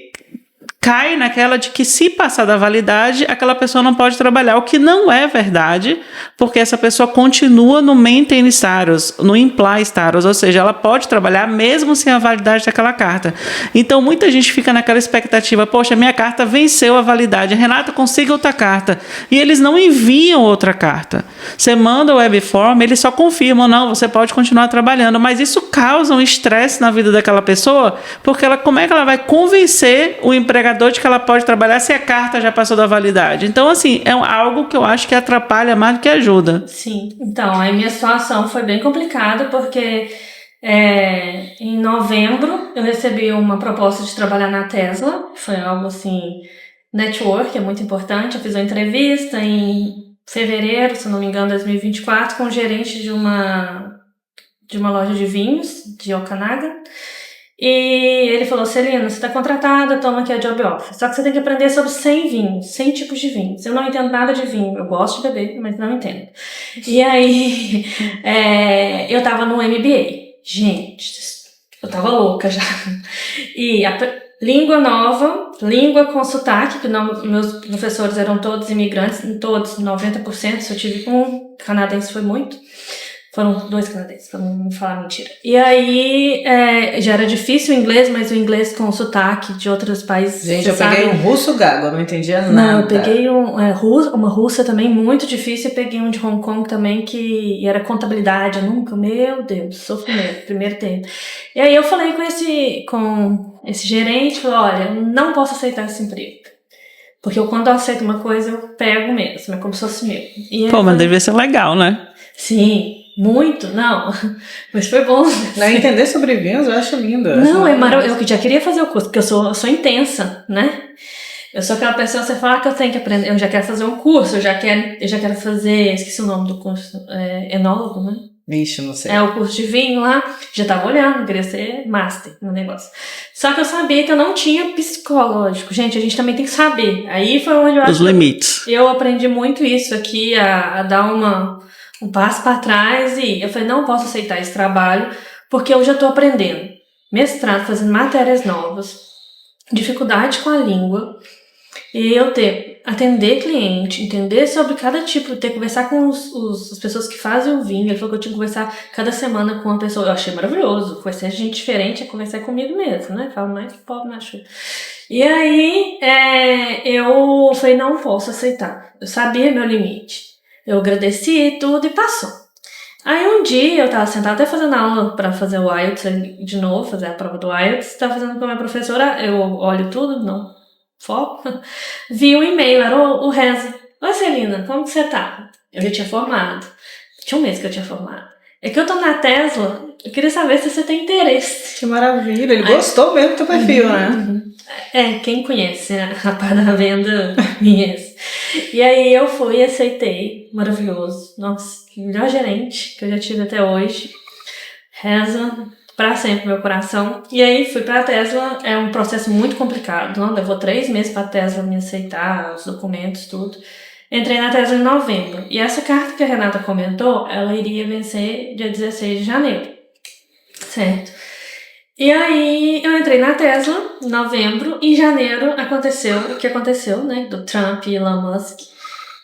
cai naquela de que se passar da validade, aquela pessoa não pode trabalhar, o que não é verdade, porque essa pessoa continua no maintenance status, no imply status, ou seja, ela pode trabalhar mesmo sem a validade daquela carta. Então muita gente fica naquela expectativa, poxa, minha carta venceu a validade, Renata, consiga outra carta, e eles não enviam outra carta. Você manda o webform, eles só confirmam, não, você pode continuar trabalhando, mas isso causa um estresse na vida daquela pessoa, porque como é que ela vai convencer o empregador de que ela pode trabalhar se a carta já passou da validade? Então, assim, é algo que eu acho que atrapalha mais do que ajuda. Sim, então, a minha situação foi bem complicada, porque em novembro eu recebi uma proposta de trabalhar na Tesla, foi algo assim, network, é muito importante, eu fiz uma entrevista em fevereiro, se não me engano, 2024, com o gerente de uma loja de vinhos, de Okanagan. E ele falou, Celina, você está contratada, toma aqui a job offer. Só que você tem que aprender sobre 100 vinhos, 100 tipos de vinhos. Eu não entendo nada de vinho, eu gosto de beber, mas não entendo. E aí, eu tava no MBA. Gente, eu tava louca já. E língua nova, língua com sotaque, que meus professores eram todos imigrantes, todos, 90%, se eu tive um canadense foi muito. Foram 2 canadenses, pra não falar mentira. E aí, já era difícil o inglês, mas o inglês com sotaque de outros países. Gente, eu peguei um russo gago, eu não entendia nada. Não, eu peguei uma russa também muito difícil, e peguei um de Hong Kong também, que era contabilidade. Eu nunca, meu Deus, sofrimento, primeiro tempo. E aí eu falei com esse gerente, falei, olha, eu não posso aceitar esse emprego. Porque quando eu aceito uma coisa, eu pego mesmo, é como se fosse meu. Pô, mas devia ser legal, né? Sim. Muito, não, mas foi bom. Não, entender sobre vinhos eu acho lindo. Não, é maravilhoso. Eu já queria fazer o curso, porque eu sou intensa, né? Eu sou aquela pessoa, você fala que eu tenho que aprender, eu já quero fazer um curso, eu já quero fazer, esqueci o nome do curso, enólogo, né? Vixe, não sei. É o curso de vinho lá, já tava olhando, queria ser master no negócio. Só que eu sabia que eu não tinha psicológico. Gente, a gente também tem que saber. Aí foi onde eu acho Os limites. eu aprendi muito isso aqui, a dar um passo para trás, e eu falei, não posso aceitar esse trabalho, porque eu já estou aprendendo. Mestrado, fazendo matérias novas, dificuldade com a língua, e eu atender cliente, entender sobre cada tipo, ter que conversar com as pessoas que fazem o vinho. Ele falou que eu tinha que conversar cada semana com uma pessoa. Eu achei maravilhoso, conhecer gente diferente é conversar comigo mesmo, né? Falo mais pobre, mais chuva. E aí, eu falei, não posso aceitar. Eu sabia meu limite. Eu agradeci tudo e passou. Aí um dia eu tava sentada até fazendo aula pra fazer o IELTS de novo, fazer a prova do IELTS. Tava fazendo com a minha professora, eu olho tudo, não foco. Vi um e-mail, era o Reza. Oi, Celina, como que você tá? Eu já tinha formado. Tinha um mês que eu tinha formado. É que eu tô na Tesla, eu queria saber se você tem interesse. Que maravilha, ele gostou mesmo do teu perfil, né? Quem conhece a parte da venda conhece. E aí eu fui e aceitei, maravilhoso. Nossa, que melhor gerente que eu já tive até hoje. Reza pra sempre meu coração. E aí fui pra Tesla, é um processo muito complicado, não? Levou 3 meses pra Tesla me aceitar, os documentos, tudo. Entrei na Tesla em novembro. E essa carta que a Renata comentou, ela iria vencer dia 16 de janeiro. Certo? E aí eu entrei na Tesla em novembro, e em janeiro aconteceu o que aconteceu, né? Do Trump e Elon Musk.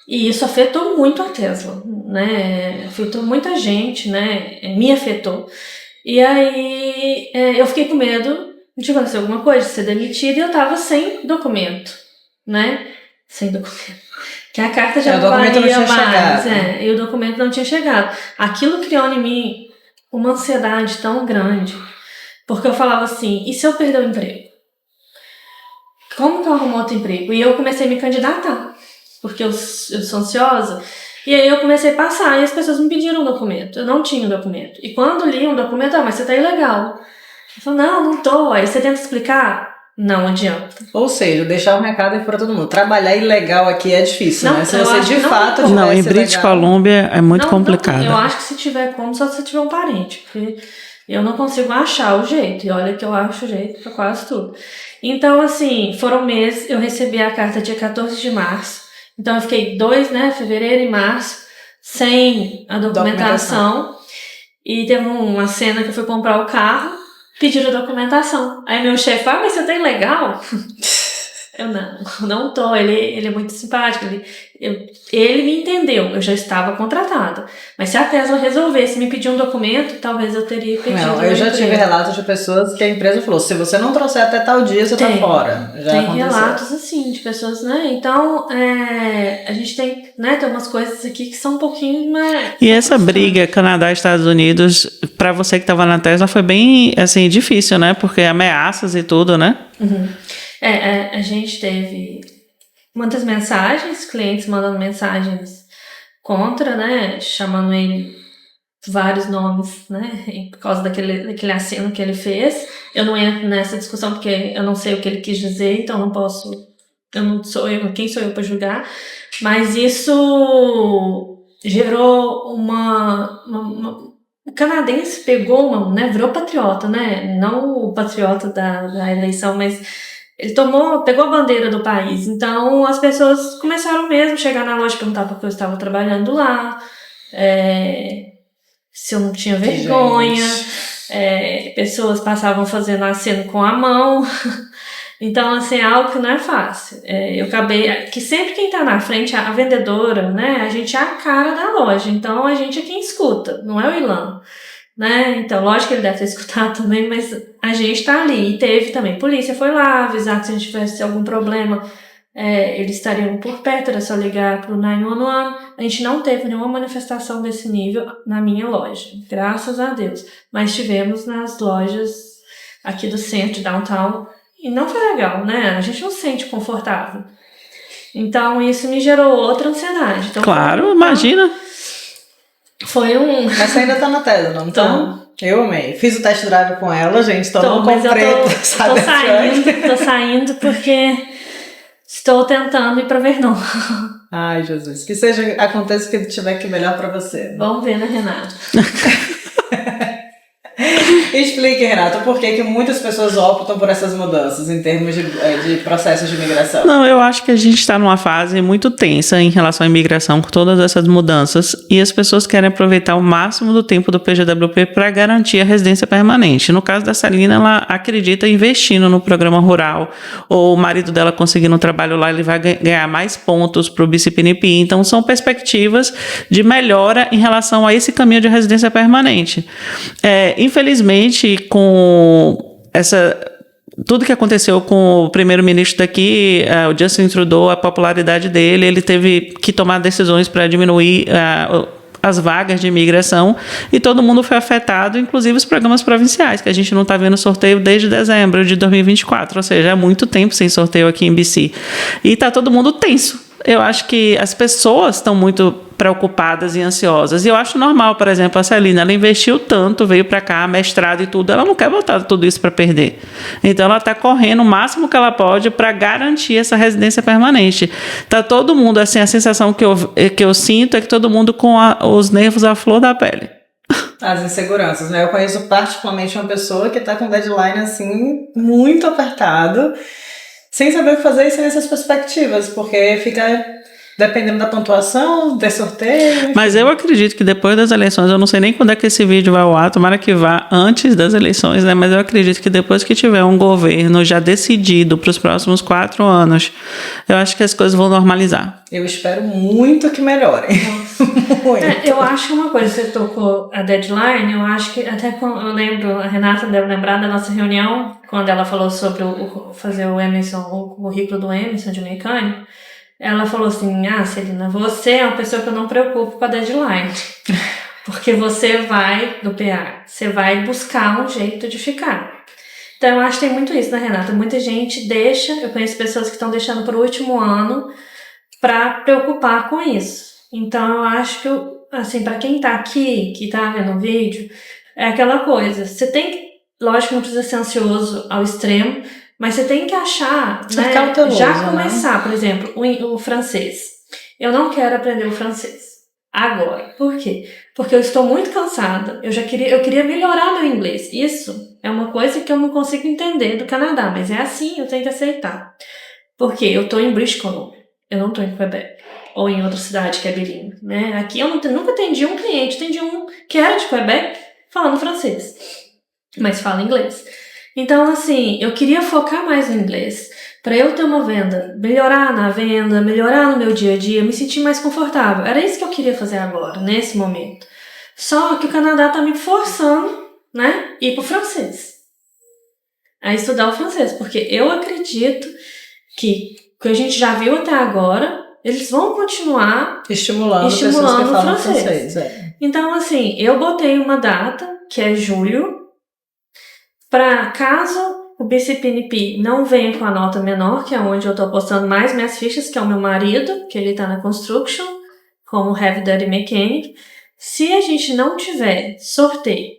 E isso afetou muito a Tesla, né? Afetou muita gente, né? Me afetou. E aí eu fiquei com medo de acontecer alguma coisa, de ser demitida, e eu tava sem documento, né? Sem documento. Que a carta já não valia mais. E o documento não tinha chegado. Aquilo criou em mim uma ansiedade tão grande. Porque eu falava assim, e se eu perder o emprego? Como que eu arrumo outro emprego? E eu comecei a me candidatar, porque eu sou ansiosa. E aí eu comecei a passar, e as pessoas me pediram um documento. Eu não tinha um documento. E quando li um documento, mas você tá ilegal. Eu falei, não tô. Aí você tenta explicar, não adianta. Ou seja, deixar um recado aí pra todo mundo. Trabalhar ilegal aqui é difícil, não, né? Se você de fato tivesse não, em British Columbia é muito complicado. Eu acho que se tiver como, só se tiver um parente. Porque eu não consigo achar o jeito. E olha que eu acho o jeito pra quase tudo. Então, assim, foram meses. Eu recebi a carta dia 14 de março. Então eu fiquei 2, né, fevereiro e março, sem a documentação. E teve uma cena que eu fui comprar o carro, pediram a documentação. Aí meu chefe, mas você tá ilegal? Eu não tô. Ele é muito simpático. Ele me entendeu. Eu já estava contratada. Mas se a Tesla resolvesse me pedir um documento, talvez eu teria pedido. Não, eu já tive relatos de pessoas que a empresa falou, se você não trouxer até tal dia, você tá fora. Já tem aconteceu. Relatos assim, de pessoas, né? Então, a gente tem, né, tem umas coisas aqui que são um pouquinho mais... E essa briga Canadá e Estados Unidos, pra você que tava na Tesla, foi bem, assim, difícil, né? Porque ameaças e tudo, né? Uhum. A gente teve muitas mensagens, clientes mandando mensagens contra, né, chamando ele vários nomes, né, por causa daquele aceno que ele fez. Eu não entro nessa discussão porque eu não sei o que ele quis dizer, então quem sou eu para julgar, mas isso gerou o canadense pegou virou patriota, né, não o patriota da eleição, mas ele pegou a bandeira do país. Então as pessoas começaram mesmo a chegar na loja e perguntar porque eu estava trabalhando lá, se eu não tinha vergonha. Pessoas passavam fazendo aceno com a mão. Então, assim, é algo que não é fácil. Eu acabei... Que sempre quem tá na frente, a vendedora, né? A gente é a cara da loja. Então, a gente é quem escuta, não é o Ilan, né? Então, lógico que ele deve ter escutado também, mas a gente tá ali. E teve também, polícia foi lá avisar que se a gente tivesse algum problema, eles estariam por perto, era só ligar pro 911. A gente não teve nenhuma manifestação desse nível na minha loja, graças a Deus. Mas tivemos nas lojas aqui do centro, downtown, e não foi legal, né? A gente não se sente confortável. Então, isso me gerou outra ansiedade. Então, Claro, imagina. Foi um... Mas você ainda tá na tela, não tá? Então, Eu amei. Fiz o test drive com ela, gente. Então não mas comprei. tô saindo porque estou tentando ir pra Vernon. Ai, Jesus. Que seja, aconteça o que tiver que melhor pra você. Vamos ver, né, Renato? Explique, Renata, por que muitas pessoas optam por essas mudanças em termos de processos de imigração? Não, eu acho que a gente está numa fase muito tensa em relação à imigração com todas essas mudanças e as pessoas querem aproveitar o máximo do tempo do PGWP para garantir a residência permanente. No caso da Celina, ela acredita investindo no programa rural, ou o marido dela conseguindo um trabalho lá, ele vai ganhar mais pontos para o BCPNP. Então, são perspectivas de melhora em relação a esse caminho de residência permanente. Infelizmente, com tudo que aconteceu com o primeiro-ministro daqui, o Justin Trudeau, a popularidade dele, ele teve que tomar decisões para diminuir as vagas de imigração e todo mundo foi afetado, inclusive os programas provinciais, que a gente não está vendo sorteio desde dezembro de 2024, ou seja, é muito tempo sem sorteio aqui em BC. E está todo mundo tenso. Eu acho que as pessoas estão muito preocupadas e ansiosas. E eu acho normal, por exemplo, a Celina, ela investiu tanto, veio para cá, mestrado e tudo, ela não quer botar tudo isso para perder. Então, ela está correndo o máximo que ela pode para garantir essa residência permanente. Está todo mundo, assim, a sensação que eu sinto é que todo mundo com os nervos à flor da pele. As inseguranças, né? Eu conheço particularmente uma pessoa que está com deadline, assim, muito apertado, sem saber o que fazer e sem essas perspectivas, porque fica dependendo da pontuação, de sorteio. Enfim. Mas eu acredito que depois das eleições, eu não sei nem quando é que esse vídeo vai ao ar, tomara que vá antes das eleições, né? Mas eu acredito que depois que tiver um governo já decidido para os próximos 4 anos, eu acho que as coisas vão normalizar. Eu espero muito que melhorem. Muito. Eu acho que uma coisa, você tocou a deadline, eu acho que até quando eu lembro, a Renata deve lembrar da nossa reunião, quando ela falou sobre fazer o Emerson, o currículo do Emerson de mecânico. Ela falou assim, Celina, você é uma pessoa que eu não preocupo com a deadline. Porque você vai, do PA, você vai buscar um jeito de ficar. Então eu acho que tem muito isso, né, Renata? Muita gente deixa, eu conheço pessoas que estão deixando para o último ano para preocupar com isso. Então eu acho que, assim, para quem tá aqui, que tá vendo o vídeo, é aquela coisa, você tem que, lógico que não precisa ser ansioso ao extremo, mas você tem que achar, né, cauteloso, já começar, né? Por exemplo, o francês. Eu não quero aprender o francês agora. Por quê? Porque eu estou muito cansada. Eu queria melhorar meu inglês. Isso é uma coisa que eu não consigo entender do Canadá, mas é assim, eu tenho que aceitar. Porque eu estou em British Columbia, eu não estou em Quebec ou em outra cidade que é bilíngue, né? Aqui eu nunca atendi um cliente, atendi um que era de Quebec falando francês, mas fala inglês. Então, assim, eu queria focar mais no inglês, para eu ter uma venda, melhorar na venda, melhorar no meu dia a dia, me sentir mais confortável. Era isso que eu queria fazer agora, nesse momento. Só que o Canadá tá me forçando, né, ir pro francês. A estudar o francês, porque eu acredito que o que a gente já viu até agora, eles vão continuar estimulando pessoas que falam francês. Então, assim, eu botei uma data, que é julho, para caso o BCPNP não venha com a nota menor, que é onde eu estou apostando mais minhas fichas, que é o meu marido, que ele está na construction, como Heavy Duty Mechanic. Se a gente não tiver sorteio,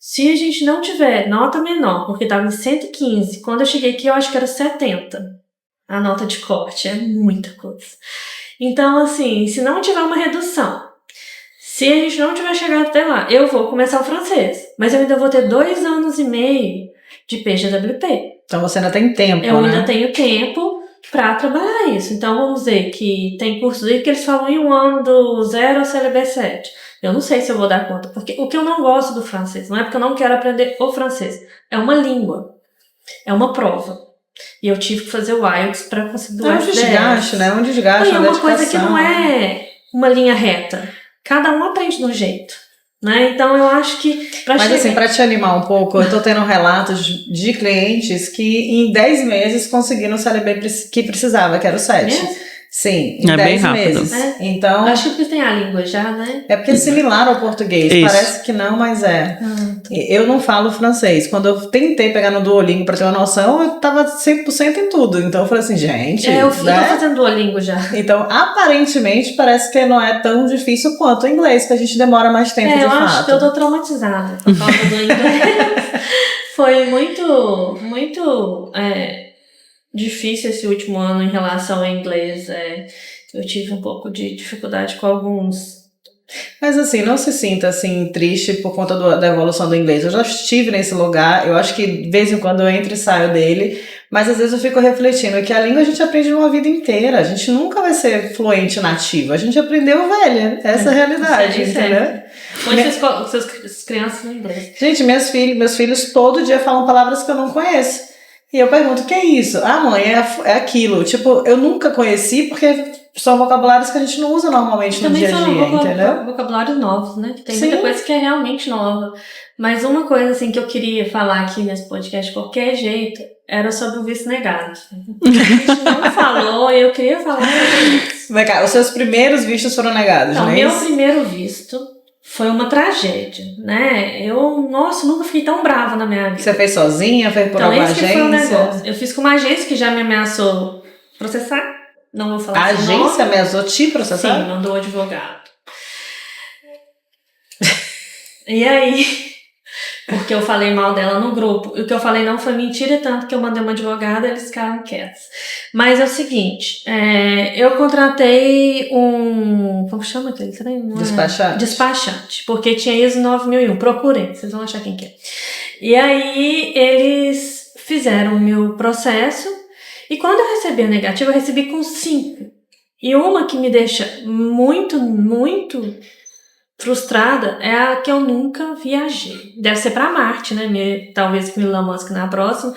se a gente não tiver nota menor, porque estava em 115, quando eu cheguei aqui eu acho que era 70, a nota de corte, é muita coisa. Então, assim, se não tiver uma redução, se a gente não tiver chegado até lá, eu vou começar o francês. Mas eu ainda vou ter 2 anos e meio de PGWP. Então você ainda tem tempo, Eu ainda tenho tempo para trabalhar isso. Então vamos dizer que tem cursos aí que eles falam em 1 ano do 0 ao CLB7. Eu não sei se eu vou dar conta. Porque o que eu não gosto do francês, não é porque eu não quero aprender o francês. É uma língua. É uma prova. E eu tive que fazer o IELTS para conseguir o É um SDS. desgaste, né? É um desgaste, É uma uma coisa que dedicação. não é uma linha reta. Cada um aprende de um jeito, né? Então eu acho que Mas assim, para te animar um pouco, eu tô tendo relatos de clientes que em 10 meses conseguiram o CLB que precisava, que era o 7. Mesmo? Sim, em É bem 10 rápido. meses. Então, Acho que porque tem a língua já, né? é porque é similar ao português. Isso. Parece que não, mas é. Eu não falo francês. Quando eu tentei pegar no Duolingo pra ter uma noção, eu tava 100% em tudo. Então eu falei assim, gente, Eu tô né? fazendo Duolingo já. Então, aparentemente, parece que não é tão difícil quanto o inglês, que a gente demora mais tempo de eu fato. acho que eu tô traumatizada por causa do inglês. Foi muito difícil esse último ano em relação ao inglês. Eu tive um pouco de dificuldade com alguns. Mas assim, não se sinta assim triste por conta da evolução do inglês. Eu já estive nesse lugar, eu acho que de vez em quando eu entro e saio dele, mas às vezes eu fico refletindo que a língua a gente aprende uma vida inteira. A gente nunca vai ser fluente nativo. A gente aprendeu velha. Essa é a realidade, entendeu? Onde vocês crianças no inglês? Gente, meus filhos todo dia falam palavras que eu não conheço. E eu pergunto, o que é isso? Ah, mãe, é aquilo. Tipo, eu nunca conheci porque são vocabulários que a gente não usa normalmente no dia a dia, entendeu? Também são vocabulários novos, né? Tem Sim. muita coisa que é realmente nova. Mas uma coisa, assim, que eu queria falar aqui nesse podcast de qualquer jeito, era sobre o visto negado. A gente não falou e eu queria falar sobre isso. Vem cá, os seus primeiros vistos foram negados, Então, não é meu isso? primeiro visto foi uma tragédia, né? Nossa, nunca fiquei tão brava na minha vida. Você fez sozinha, fez por Então, alguma esse que foi o agência? negócio. Eu fiz com uma agência que já me ameaçou processar. Não vou falar A seu agência nome. ameaçou te processar? Sim, mandou o advogado. E aí, porque eu falei mal dela no grupo. E o que eu falei não foi mentira, tanto que eu mandei uma advogada e eles ficaram quietos. Mas é o seguinte, eu contratei como chama aquele trem? Despachante. Despachante, porque tinha ISO 9001. Procurem, vocês vão achar quem que é. E aí, eles fizeram o meu processo. E quando eu recebi a negativa, eu recebi com 5. E uma que me deixa muito, muito frustrada é a que eu nunca viajei. Deve ser pra Marte, né? Talvez com Elon Musk na próxima.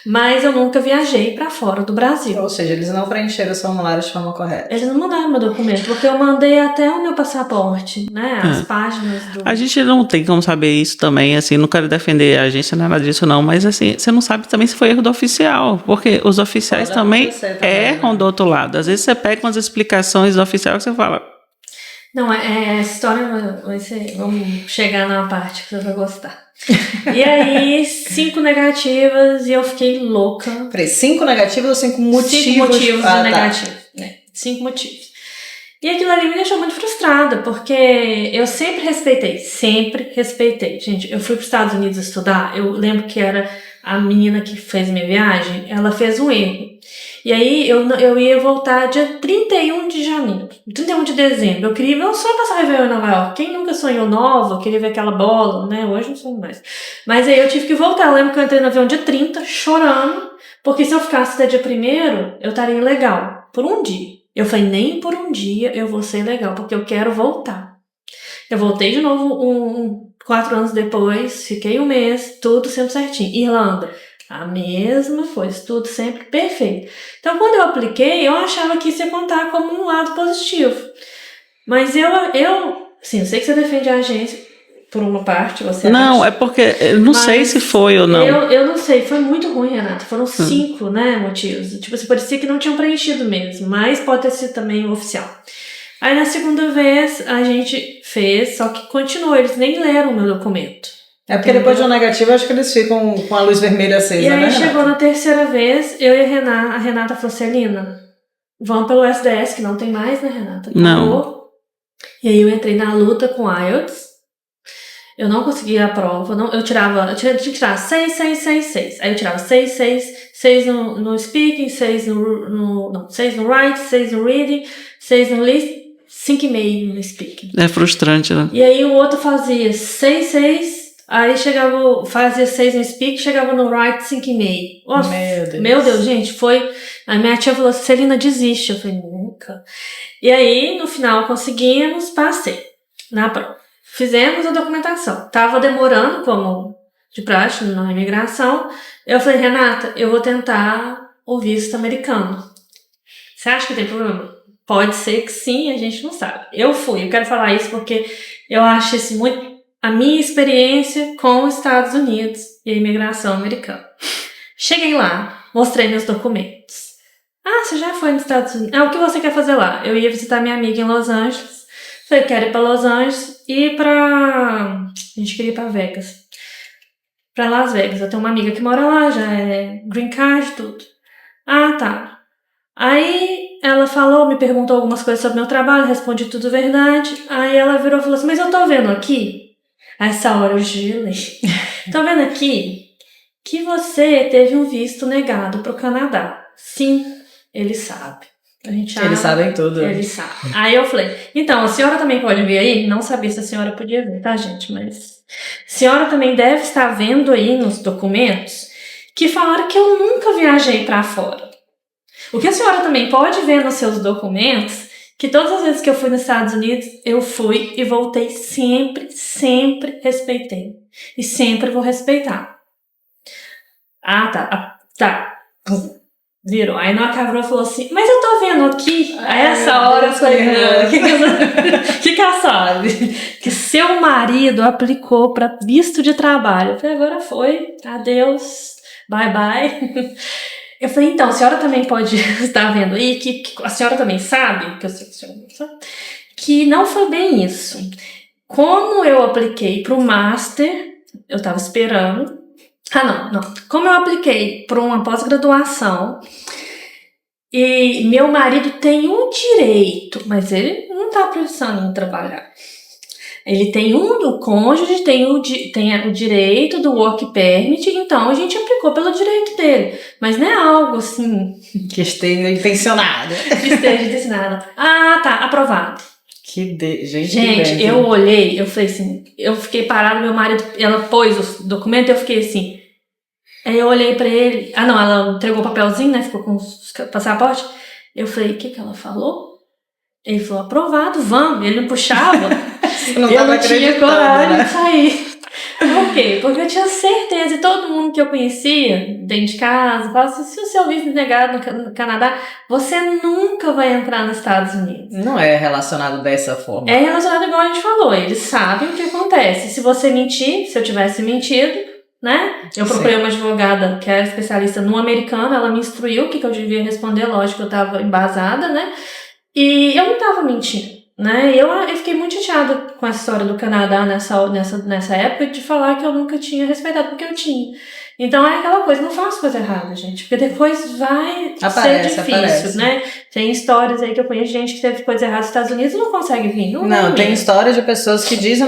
Mas eu nunca viajei pra fora do Brasil. Ou seja, eles não preencheram os formulários de forma correta. Eles não mandaram meu documento, porque eu mandei até o meu passaporte, né? As páginas do... A gente não tem como saber isso também, assim, não quero defender a agência, nada disso não, mas assim, você não sabe também se foi erro do oficial, porque os oficiais Pode também acontecer também, erram né? do outro lado. Às vezes você pega umas explicações do oficial que você fala, Não, essa história vai ser... Vamos chegar numa parte que você vai gostar. E aí, 5 negativas e eu fiquei louca. Peraí, 5 negativos ou 5 motivos? 5 motivos Ah, tá. negativos, né? 5 motivos. E aquilo ali me deixou muito frustrada, porque eu sempre respeitei. Gente, eu fui para os Estados Unidos estudar, eu lembro que era a menina que fez minha viagem, ela fez um erro. E aí eu ia voltar dia 31 de janeiro, 31 de dezembro. Eu sonho passar Réveillon em Nova York. Quem nunca sonhou nova, queria ver aquela bola, né? Hoje não sonho mais. Mas aí eu tive que voltar. Eu lembro que eu entrei no avião dia 30, chorando, porque se eu ficasse até dia 1º, eu estaria ilegal, por um dia. Eu falei, nem por um dia eu vou ser legal, porque eu quero voltar. Eu voltei de novo 4 anos depois, fiquei um mês, tudo sempre certinho. Irlanda, a mesma coisa, tudo sempre perfeito. Então, quando eu apliquei, eu achava que isso ia contar como um lado positivo. Mas eu eu sei que você defende a agência por uma parte, você não, acha. é porque eu não sei se foi ou não. Eu não sei, foi muito ruim, Renata. Foram 5, né, motivos. Tipo assim, parecia que não tinham preenchido mesmo, mas pode ter sido também oficial. Aí na segunda vez a gente fez, só que continuou, eles nem leram o meu documento. É porque depois de uma negativa, acho que eles ficam com a luz vermelha acesa, E aí né, chegou Renata? na terceira vez, eu e a Renata falou, Celina, vamos pelo SDS, que não tem mais, né, Renata? Não. Parou. E aí eu entrei na luta com a IELTS. Eu não conseguia a prova, eu tinha que tirar 6. Aí eu tirava 6 no speaking, 6 no writing, 6 no reading, 6 no listening, 5,5 no speaking. É frustrante, né? E aí o outro fazia 6, aí fazia 6 no speaking, chegava no writing 5,5. Nossa, meu Deus, gente, foi... A minha tia falou, Celina, desiste. Eu falei, nunca. E aí, no final, conseguimos, passei na prova. Fizemos a documentação. Tava demorando, como de praxe, na imigração. Eu falei, Renata, eu vou tentar o visto americano. Você acha que tem problema? Pode ser que sim, a gente não sabe. Eu quero falar isso porque eu acho isso muito a minha experiência com os Estados Unidos e a imigração americana. Cheguei lá, mostrei meus documentos. Ah, você já foi nos Estados Unidos? Ah, o que você quer fazer lá? Eu ia visitar minha amiga em Los Angeles. Falei, quero ir pra Los Angeles e a gente queria ir pra Vegas. Pra Las Vegas. Eu tenho uma amiga que mora lá, já é green card, tudo. Ah, tá. Aí ela me perguntou algumas coisas sobre meu trabalho, respondi tudo verdade. Aí ela virou e falou assim, mas eu tô vendo aqui, a essa hora eu gelei, tô vendo aqui que você teve um visto negado pro Canadá. Sim, ele sabe. Eles sabem tudo. Ele sabe. Aí eu falei, então, a senhora também pode vir aí? Não sabia se a senhora podia vir, tá, gente? Mas a senhora também deve estar vendo aí nos documentos que falaram que eu nunca viajei pra fora. O que a senhora também pode ver nos seus documentos, que todas as vezes que eu fui nos Estados Unidos, eu fui e voltei sempre respeitei. E sempre vou respeitar. Ah, tá. Virou. Aí não acabou e falou assim, mas eu tô vendo aqui. Aí essa hora eu falei, que ela sabe? Que seu marido aplicou pra visto de trabalho. Eu falei, agora foi. Adeus. Bye. Eu falei, então, a senhora também pode estar vendo aí que a senhora também sabe, que eu sei que a senhora não sabe, que não foi bem isso. Como eu apliquei pro Master, eu tava esperando. Não. Como eu apliquei para uma pós-graduação e meu marido tem um direito, mas ele não tá precisando em trabalhar. Ele tem do cônjuge, tem o direito do work permit, então a gente aplicou pelo direito dele. Mas não é algo assim... Que esteja intencionado. Ah, tá, aprovado. Gente, eu olhei, eu falei assim, eu fiquei parada, meu marido, ela pôs os documentos, eu fiquei assim... Aí eu olhei pra ele... ela entregou o papelzinho, né, ficou com os passaporte. Eu falei, o que ela falou? Ele falou, aprovado, vamos. Ele não puxava. Eu não tinha coragem, né, de sair. Por quê? Porque eu tinha certeza, e todo mundo que eu conhecia, dentro de casa, falava assim, se o seu visto é negado no Canadá, você nunca vai entrar nos Estados Unidos. Não é relacionado dessa forma. É relacionado igual a gente falou, eles sabem o que acontece. Se você mentir, se eu tivesse mentido, né? Eu procurei uma advogada que era especialista no americano, ela me instruiu o que eu devia responder, lógico que eu estava embasada, né? E eu não estava mentindo, né? Eu fiquei muito chateada com essa história do Canadá nessa época de falar que eu nunca tinha respeitado, porque eu tinha. Então é aquela coisa, não faço coisa errada, gente, porque depois vai ser difícil, né? Tem histórias aí que eu conheço gente que teve coisa errada nos Estados Unidos e não consegue vir. Não, tem história de pessoas que dizem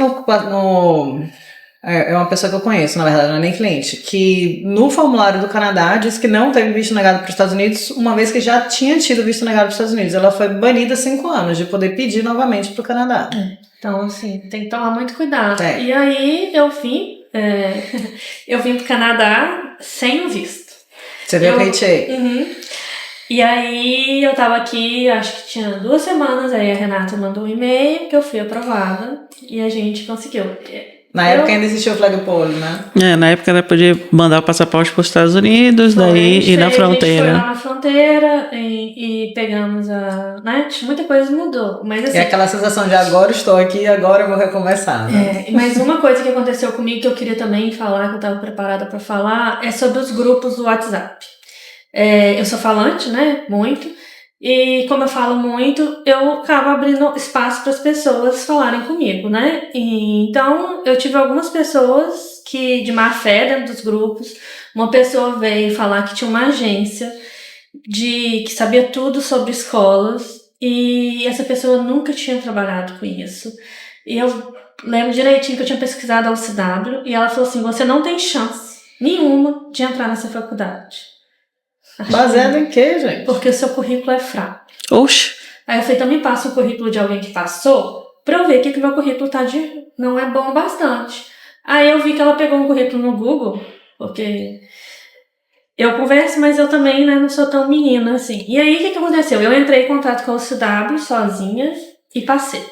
é uma pessoa que eu conheço, na verdade, não é nem cliente, que no formulário do Canadá diz que não teve visto negado para os Estados Unidos, uma vez que já tinha tido visto negado para os Estados Unidos. Ela foi banida 5 anos de poder pedir novamente para o Canadá. Então, assim, tem que tomar muito cuidado. E aí, eu vim pro Canadá sem o visto. Você viu o que E aí, eu tava aqui, acho que tinha 2 semanas, aí a Renata mandou um e-mail que eu fui aprovada e a gente conseguiu. Na época ainda existia o flagpole, né? Na época ela podia mandar o passaporte para os Estados Unidos, daí ir na fronteira. A gente foi lá na fronteira e pegamos né? Muita coisa mudou. Mas, assim, é aquela sensação de agora estou aqui, agora eu vou recomeçar, né? Mas uma coisa que aconteceu comigo que eu queria também falar, que eu estava preparada para falar, é sobre os grupos do WhatsApp. Eu sou falante, né? Muito. E como eu falo muito, eu acabo abrindo espaço para as pessoas falarem comigo, né? Então, eu tive algumas pessoas que, de má fé dentro dos grupos, uma pessoa veio falar que tinha uma agência que sabia tudo sobre escolas e essa pessoa nunca tinha trabalhado com isso. E eu lembro direitinho que eu tinha pesquisado a UCW e ela falou assim, você não tem chance nenhuma de entrar nessa faculdade. Baseado em quê, gente? Porque o seu currículo é fraco. Oxe. Aí eu falei, então me passa o currículo de alguém que passou pra eu ver que meu currículo não é bom bastante. Aí eu vi que ela pegou um currículo no Google, porque eu converso, mas eu também, né, não sou tão menina assim. E aí o que aconteceu? Eu entrei em contato com o CW sozinha e passei.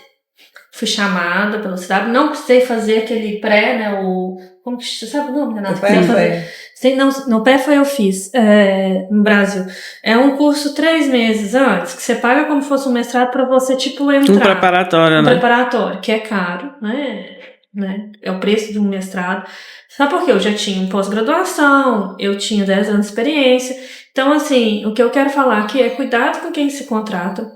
fui chamada pelo CW, não precisei fazer aquele pré, né, como que você sabe o nome, Renata? No pré foi eu fiz, no Brasil. É um curso 3 meses antes, que você paga como se fosse um mestrado para você, tipo, entrar. Um preparatório, né? Preparatório, que é caro, né? É o preço de um mestrado. Sabe por quê? Eu já tinha pós-graduação, eu tinha 10 anos de experiência. Então, assim, o que eu quero falar aqui é cuidado com quem se contrata,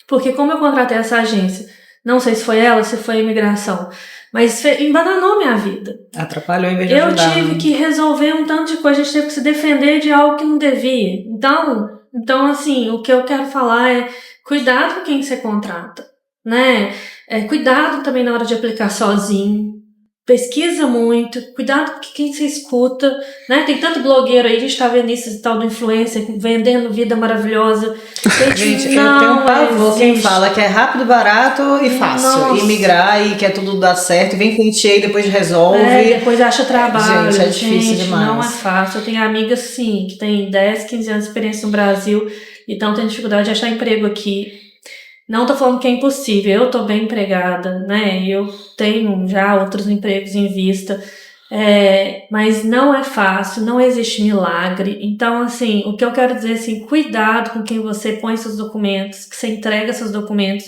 porque como eu contratei essa agência, não sei se foi ela, se foi a imigração, mas embananou minha vida. Atrapalhou em vez de ajudar. Eu tive que resolver um tanto de coisa, a gente teve que se defender de algo que não devia. Então assim, o que eu quero falar é cuidado com quem você contrata, né? Cuidado também na hora de aplicar sozinho. Pesquisa muito, cuidado com quem você escuta, né? Tem tanto blogueiro aí, a gente tá vendo isso, tal do influencer, vendendo vida maravilhosa. Gente, eu tenho um pavor quem fala que é rápido, barato e fácil. Nossa. E migrar e quer tudo dar certo, vem cliente e depois resolve. Depois acha trabalho. Gente, é difícil demais. Não é fácil. Eu tenho amigas, sim, que têm 10, 15 anos de experiência no Brasil e estão tendo dificuldade de achar emprego aqui. Não tô falando que é impossível, eu tô bem empregada, né? Eu tenho já outros empregos em vista, mas não é fácil, não existe milagre. Então, assim, o que eu quero dizer, assim, cuidado com quem você põe seus documentos, que você entrega seus documentos,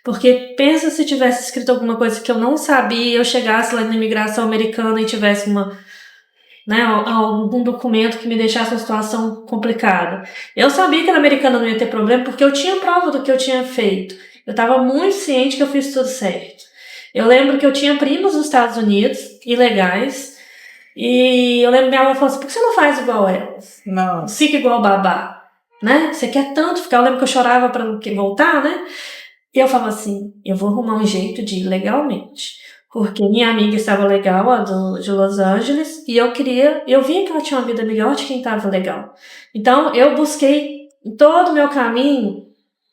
porque pensa se tivesse escrito alguma coisa que eu não sabia, eu chegasse lá na imigração americana e tivesse algum documento que me deixasse uma situação complicada. Eu sabia que na americana não ia ter problema porque eu tinha prova do que eu tinha feito. Eu estava muito ciente que eu fiz tudo certo. Eu lembro que eu tinha primos nos Estados Unidos, ilegais, e eu lembro que minha avó falou assim, por que você não faz igual elas? Não. Fica igual babá, né? Você quer tanto ficar. Eu lembro que eu chorava para não voltar, né? E eu falava assim, eu vou arrumar um jeito de ir legalmente. Porque minha amiga estava legal, a de Los Angeles, e eu via que ela tinha uma vida melhor de quem estava legal. Então, eu busquei em todo o meu caminho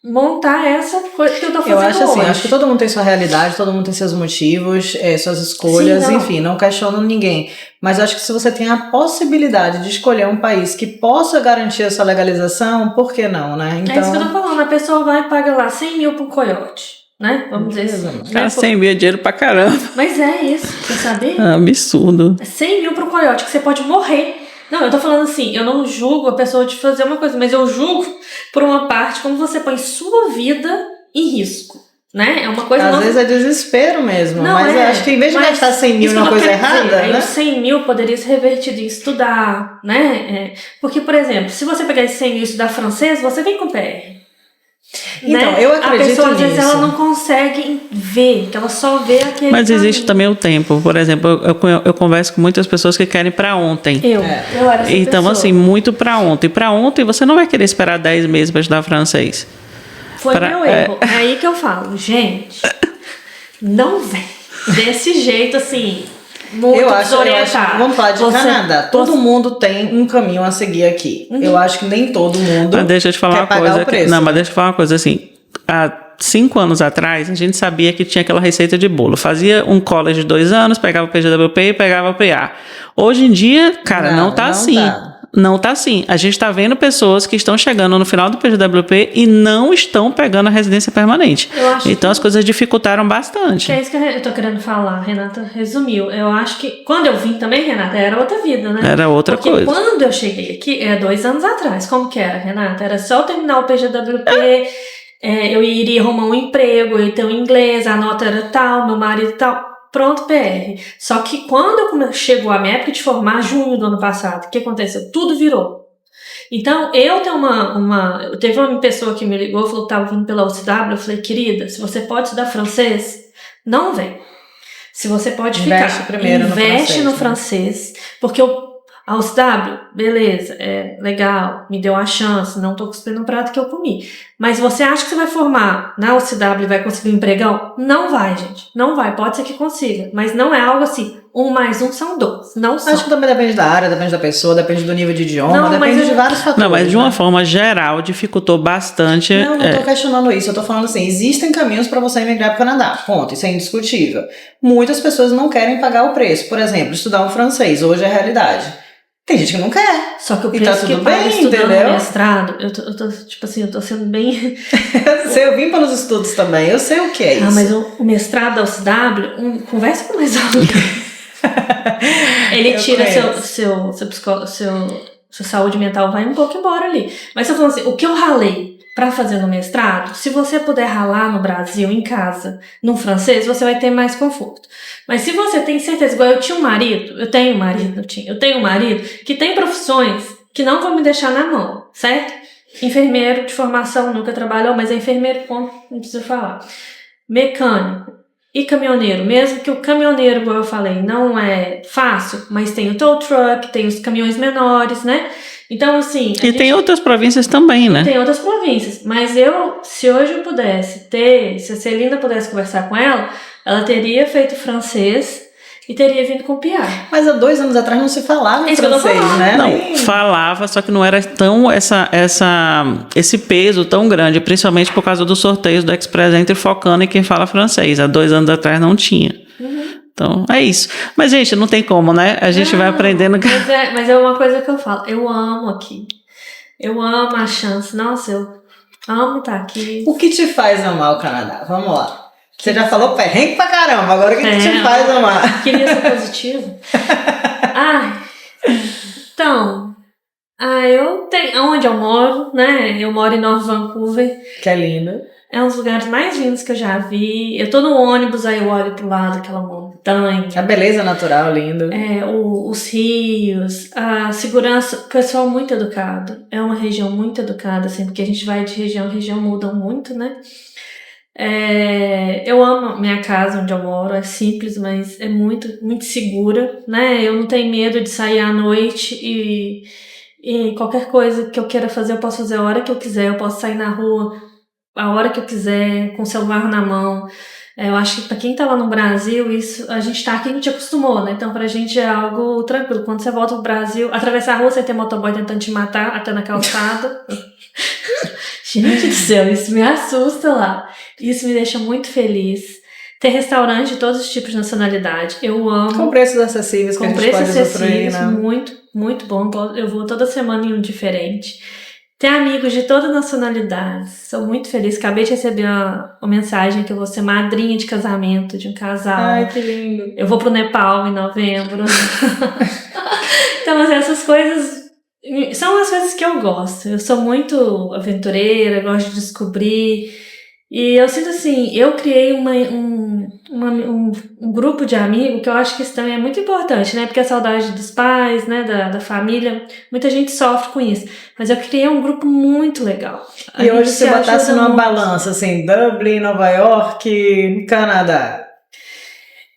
montar essa coisa que eu tô fazendo. Eu acho assim, hoje. acho que todo mundo tem sua realidade, todo mundo tem seus motivos, suas escolhas, Sim, não. Enfim, não questiono ninguém. Mas eu acho que se você tem a possibilidade de escolher um país que possa garantir a sua legalização, por que não, né? Então, é isso que eu tô falando, a pessoa vai e paga lá 100 mil pro coiote. Né? Vamos dizer assim. Cara, 100 mil é dinheiro pra caramba. Mas é isso, você sabia? Absurdo. 100 mil pro coiote, que você pode morrer. Não, eu tô falando assim, eu não julgo a pessoa de fazer uma coisa, mas eu julgo por uma parte quando você põe sua vida em risco, né? É uma coisa... Às vezes é desespero mesmo, não, mas eu acho que em vez de gastar 100 mil numa coisa errada, aí né? os 100 mil poderia ser revertido em estudar, né? Porque, por exemplo, se você pegar esse 100 mil e estudar francês, você vem com PR. Então, né? eu acredito A pessoa, às vezes, nisso. ela não consegue ver, que ela só vê aquele Mas existe caminho. também o tempo. Por exemplo, eu converso com muitas pessoas que querem pra ontem. Eu era essa Então, pessoa. assim, muito pra ontem. Pra ontem, você não vai querer esperar 10 meses pra estudar francês. Foi meu erro. É aí que eu falo, gente, não vem desse jeito, assim, muito desorientado. Vamos falar de Canadá. Todo mundo tem um caminho a seguir aqui. Eu acho que nem todo mundo Mas deixa eu te falar quer uma pagar coisa. o preço, Não, né? mas deixa eu te falar uma coisa assim. Há 5 anos atrás, a gente sabia que tinha aquela receita de bolo. Fazia um college de 2 anos, pegava o PGWP e pegava o PA. Hoje em dia, cara, não tá assim. Não tá assim. A gente tá vendo pessoas que estão chegando no final do PGWP e não estão pegando a residência permanente. Então as coisas dificultaram bastante. Que é isso que eu tô querendo falar, Renata resumiu. Eu acho que quando eu vim também, Renata, era outra vida, né? Era outra coisa. Porque quando eu cheguei aqui, 2 anos atrás, como que era, Renata? Era só eu terminar o PGWP, eu iria arrumar um emprego, eu ia ter um inglês, a nota era tal, meu marido tal. Pronto, PR. Só que quando chegou a minha época de formar, junho do ano passado, o que aconteceu? Tudo virou. Então, eu tenho teve uma pessoa que me ligou, falou que estava vindo pela UCW, eu falei, querida, se você pode estudar francês, não vem. Se você pode Investe primeiro investe no né? francês, porque a UCW, beleza, legal, me deu a chance, não tô cuspindo no prato que eu comi. Mas você acha que você vai formar na UCW e vai conseguir um empregão? Não vai, gente. Não vai. Pode ser que consiga. Mas não é algo assim, 1 mais 1 são 2. Não são. Acho que também depende da área, depende da pessoa, depende do nível de idioma, depende de vários fatores. Não, mas de uma forma geral, dificultou bastante. Não tô questionando isso. Eu tô falando assim, existem caminhos para você emigrar para o Canadá. Ponto. Isso é indiscutível. Muitas pessoas não querem pagar o preço. Por exemplo, estudar um francês. Hoje é realidade. Tem gente que não quer. Só que o E preço tá que tudo paga bem, estudando entendeu? mestrado, eu tô, tipo assim, eu tô sendo bem... Eu vim pelos estudos também, eu sei o que é isso. Ah, mas o mestrado da UCW, conversa com mais aluno. Ele Eu tira conheço. sua saúde mental, vai um pouco embora ali. Mas eu falo assim, o que eu ralei pra fazer no mestrado, se você puder ralar no Brasil, em casa, no francês, você vai ter mais conforto. Mas se você tem certeza, igual eu tinha um marido, eu tenho um marido que tem profissões que não vão me deixar na mão, certo? Enfermeiro de formação, nunca trabalhou, mas é enfermeiro, ponto, não preciso falar. Mecânico e caminhoneiro, mesmo que o caminhoneiro, como eu falei, não é fácil, mas tem o tow truck, tem os caminhões menores, né? Então, assim... E tem outras províncias também, né? Tem outras províncias, mas se hoje eu pudesse se a Celina pudesse conversar com ela teria feito francês e teria vindo com o Piá. Mas há 2 anos atrás não se falava Isso que eu tô francês, falando. né? Não, falava, só que não era tão esse peso tão grande, principalmente por causa dos sorteios do Ex-Presente focando em quem fala francês. Há 2 anos atrás não tinha. Então, é isso. Mas, gente, não tem como, né? A gente vai aprendendo. Mas é uma coisa que eu falo. Eu amo aqui. Eu amo a chance. Nossa, eu amo estar aqui. O que te faz amar o Canadá? Vamos lá. Você já falou perrengue pra caramba, agora o que te faz amar? Queria ser positivo. Então, eu tenho... Onde eu moro, né? Eu moro em Nova Vancouver. Que é lindo. É um dos lugares mais lindos que eu já vi. Eu tô no ônibus, aí eu olho pro lado, aquela montanha. A beleza natural, lindo. Os rios, a segurança, o pessoal muito educado. É uma região muito educada, assim, porque a gente vai de região, muda muito, né? Eu amo minha casa onde eu moro, é simples, mas é muito, muito segura, né? Eu não tenho medo de sair à noite e qualquer coisa que eu queira fazer, eu posso fazer a hora que eu quiser, eu posso sair na rua a hora que eu quiser, com o celular na mão. Eu acho que pra quem tá lá no Brasil, isso, a gente tá aqui, a gente acostumou, né? Então pra gente é algo tranquilo. Quando você volta pro Brasil, atravessar a rua, você tem motoboy tentando te matar, até na calçada. Gente do céu, isso me assusta lá. Isso me deixa muito feliz. Ter restaurante de todos os tipos de nacionalidade, eu amo. Com preços acessíveis, que a gente pode usufruir, né? Muito, muito bom. Eu vou toda semana em um diferente. Ter amigos de todas as nacionalidades. Sou muito feliz. Acabei de receber uma mensagem que eu vou ser madrinha de casamento de um casal. Ai, que lindo. Eu vou pro Nepal em novembro. Então, assim, essas coisas são as coisas que eu gosto. Eu sou muito aventureira, gosto de descobrir. E eu sinto assim, eu criei um grupo de amigos que eu acho que isso também é muito importante, né? Porque a saudade dos pais, né? Da família, muita gente sofre com isso. Mas eu criei um grupo muito legal. E hoje você botasse numa balança, assim, Dublin, Nova York, Canadá.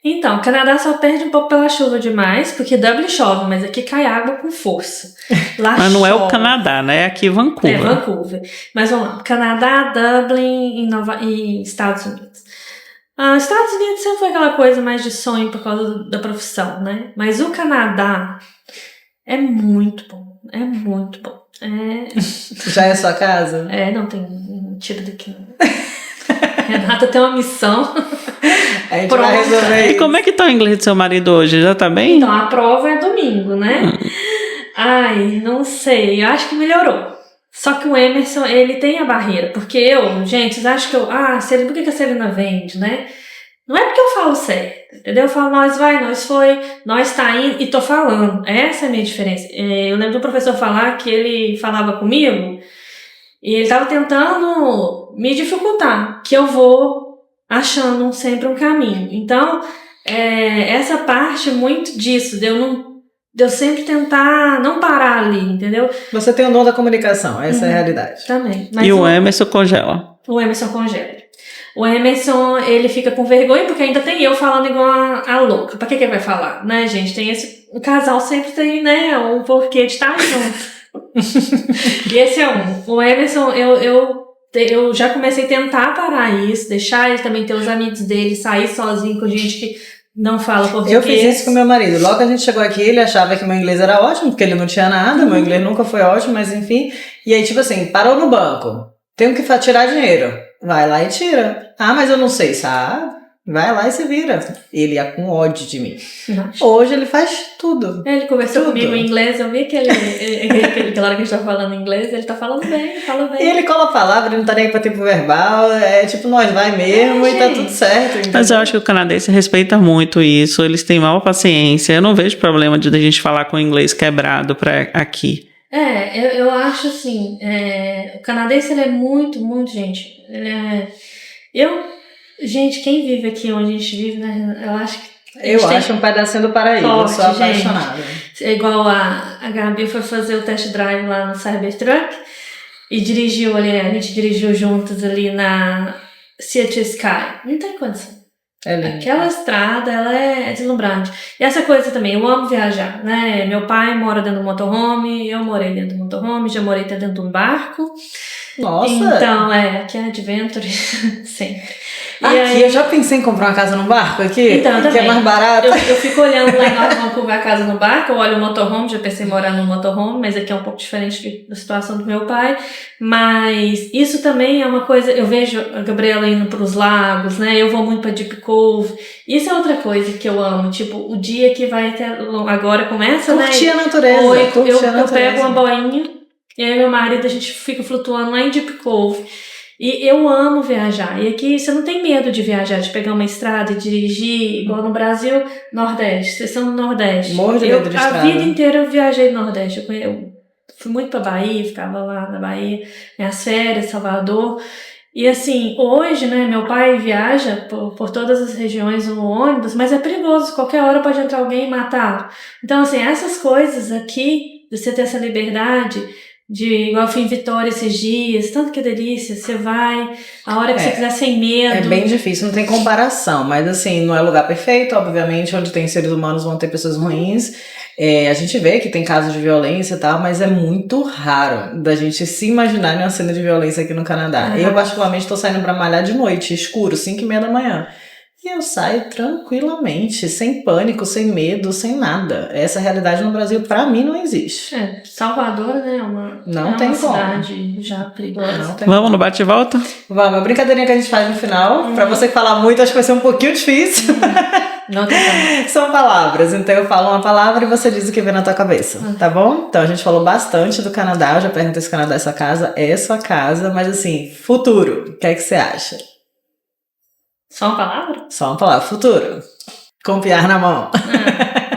Então, o Canadá só perde um pouco pela chuva demais, porque Dublin chove, mas aqui cai água com força. Lá mas não chove. É o Canadá, né? É aqui Vancouver. É Vancouver. Mas vamos lá, Canadá, Dublin e Estados Unidos. Estados Unidos sempre foi aquela coisa mais de sonho por causa da profissão, né? Mas o Canadá é muito bom. É muito bom. Já é sua casa? Não tem tiro daqui. Renata tem uma missão. A gente vai resolver. E como é que tá o inglês do seu marido hoje? Já tá bem? Então, a prova é domingo, né? Ai, não sei. Eu acho que melhorou. Só que o Emerson, ele tem a barreira. Porque gente, vocês acham que por que a Celina vende, né? Não é porque eu falo certo, entendeu? Eu falo, nós vai, nós foi, nós tá indo, e tô falando. Essa é a minha diferença. Eu lembro do professor falar que ele falava comigo e ele tava tentando me dificultar, que eu vou achando sempre um caminho. Então, essa parte muito disso, de eu sempre tentar não parar ali, entendeu? Você tem o dom da comunicação, essa é a realidade. Também. Mas e o Emerson congela? O Emerson congela. O Emerson, ele fica com vergonha porque ainda tem eu falando igual a louca. Pra que ele vai falar, né, gente? O casal sempre tem, né, um porquê de estar junto. E esse é um. O Emerson, eu já comecei a tentar parar isso, deixar ele também ter os amigos dele, sair sozinho com gente que não fala português. Eu fiz isso com meu marido. Logo que a gente chegou aqui, ele achava que meu inglês era ótimo, porque ele não tinha nada, meu inglês nunca foi ótimo, mas enfim. E aí, tipo assim, parou no banco, tenho que tirar dinheiro. Vai lá e tira. Mas eu não sei, sabe? Vai lá e se vira. Ele ia com ódio de mim. Nossa. Hoje ele faz tudo. Ele conversou Tudo. comigo em inglês, eu vi que aquela hora que a gente tá falando inglês, ele tá falando bem, fala bem. E ele cola a palavra, ele não tá nem aí pra tempo verbal. É tipo, nós vai mesmo e tá gente. tudo certo. Entendeu? Mas eu acho que o canadense respeita muito isso, eles têm maior paciência. Eu não vejo problema de a gente falar com o inglês quebrado pra aqui. Eu acho assim, o canadense ele é muito, muito, gente. Gente, quem vive aqui onde a gente vive, né? Eu acho que. Eu acho um pedacinho do paraíso, eu sou Forte, gente. apaixonada. É igual a Gabi foi fazer o test drive lá no Cybertruck e dirigiu ali, a gente dirigiu juntos ali na Sea to Sky. Não tem condição. É lindo. Aquela estrada, ela é deslumbrante. E essa coisa também, eu amo viajar, né? Meu pai mora dentro do motorhome, eu morei dentro do motorhome, já morei até dentro de um barco. Nossa! Então, aqui é adventure, sempre. E Aqui aí, eu já pensei em comprar uma casa num barco aqui, Então, que é também. mais barato. eu fico olhando lá em Nova Vancouver a casa no barco, eu olho o motorhome, já pensei em morar no motorhome, mas aqui é um pouco diferente da situação do meu pai. Mas isso também é uma coisa, eu vejo a Gabriela indo para os lagos, né? Eu vou muito para Deep Cove. Isso é outra coisa que eu amo, tipo, o dia que vai até, agora começa, Curtir né? a natureza. Eu pego uma boinha e aí meu marido, a gente fica flutuando lá em Deep Cove. E eu amo viajar. E aqui você não tem medo de viajar, de pegar uma estrada e dirigir, igual no Brasil, Nordeste. Vocês são do Nordeste. Morro de medo de A estrada. vida inteira eu viajei no Nordeste. Eu fui muito pra Bahia, ficava lá na Bahia, minhas férias, Salvador. E assim, hoje, né, meu pai viaja por todas as regiões no ônibus, mas é perigoso, qualquer hora pode entrar alguém e matar. Então, assim, essas coisas aqui, de você ter essa liberdade, igual eu fui em Vitória esses dias, tanto que delícia, você vai, a hora que você quiser sem medo. É bem difícil, não tem comparação, mas assim, não é lugar perfeito, obviamente, onde tem seres humanos vão ter pessoas ruins. A gente vê que tem casos de violência e tal, mas é muito raro da gente se imaginar em uma cena de violência aqui no Canadá. Eu, particularmente, tô saindo pra malhar de noite, escuro, 5:30 da manhã. E eu saio tranquilamente, sem pânico, sem medo, sem nada. Essa realidade no Brasil, pra mim, não existe. Salvador, né, Não tem uma como. cidade já perigosa. Não tem Vamos como. no bate e volta? Vamos, a brincadeirinha que a gente faz no final. Pra você falar muito, acho que vai ser um pouquinho difícil. Não tem como. São palavras, então eu falo uma palavra e você diz o que vem na tua cabeça, tá bom? Então a gente falou bastante do Canadá, eu já perguntei se o Canadá é sua casa, é sua casa, mas assim, futuro, o que é que você acha? Só uma palavra? Só uma palavra, futuro. Com piar na mão.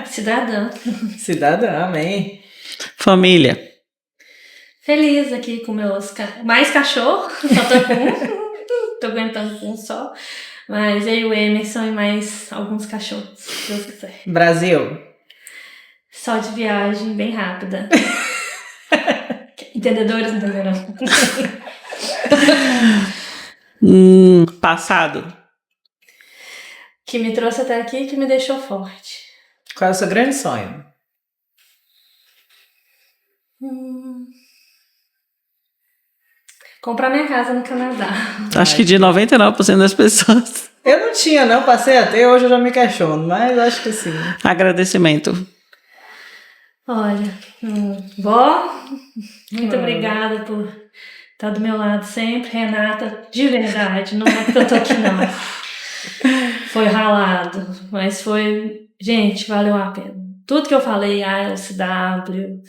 Cidadã. Cidadã, amém. Família. Feliz aqui com meus... Mais cachorro, só tô com um. Tô aguentando com um só. Mas eu e o Emerson e mais alguns cachorros, se Deus quiser. Brasil. Só de viagem, bem rápida. Entendedores entenderão. Passado. Que me trouxe até aqui e que me deixou forte. Qual é o seu grande sonho? Comprar minha casa no Canadá. Acho que de 99% das pessoas. Eu não tinha, não, passei a ter, hoje eu já me questiono, mas acho que sim. Agradecimento. Olha, vó, muito obrigada por estar do meu lado sempre. Renata, de verdade, não é porque eu tô aqui não. Foi ralado, mas foi... Gente, valeu a pena. Tudo que eu falei, a LCW,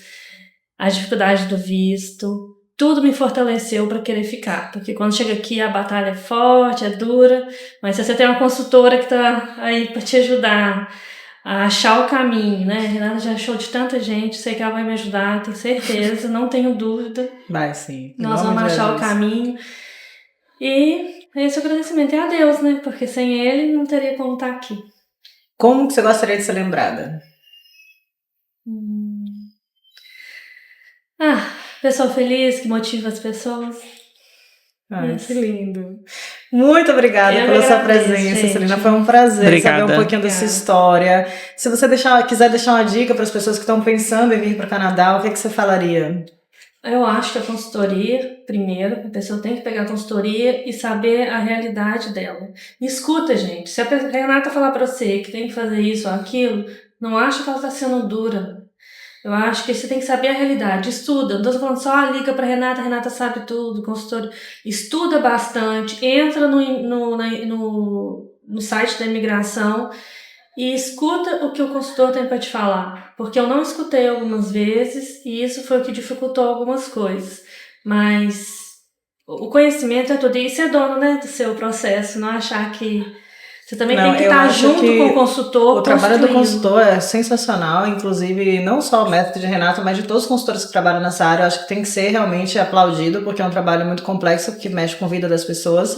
a dificuldade do visto, tudo me fortaleceu para querer ficar. Porque quando chega aqui a batalha é forte, é dura, mas se você tem uma consultora que tá aí para te ajudar a achar o caminho, né? A Renata já achou de tanta gente, sei que ela vai me ajudar, tenho certeza, não tenho dúvida. Vai sim. Nós vamos achar o caminho. E esse agradecimento é a Deus, né? Porque sem ele não teria como estar aqui. Como que você gostaria de ser lembrada? Pessoa feliz, que motiva as pessoas. Ai, que lindo. Muito obrigada pela sua presença, gente. Celina. Foi um prazer Obrigada. saber um pouquinho dessa história. Se você quiser deixar uma dica para as pessoas que estão pensando em vir para o Canadá, o que você falaria? Eu acho que a consultoria, primeiro, a pessoa tem que pegar a consultoria e saber a realidade dela. Escuta, gente. Se a Renata falar pra você que tem que fazer isso ou aquilo, não acha que ela tá sendo dura. Eu acho que você tem que saber a realidade. Estuda. Não tô falando só liga pra Renata, a Renata sabe tudo, consultoria. Estuda bastante, entra no no site da imigração e escuta o que o consultor tem para te falar. Porque eu não escutei algumas vezes e isso foi o que dificultou algumas coisas. Mas o conhecimento é tudo, e ser dono, né, do seu processo, não achar que você também tem que estar junto com o consultor. O trabalho do consultor é sensacional, inclusive não só o método de Renata, mas de todos os consultores que trabalham nessa área. Eu acho que tem que ser realmente aplaudido, porque é um trabalho muito complexo, que mexe com a vida das pessoas.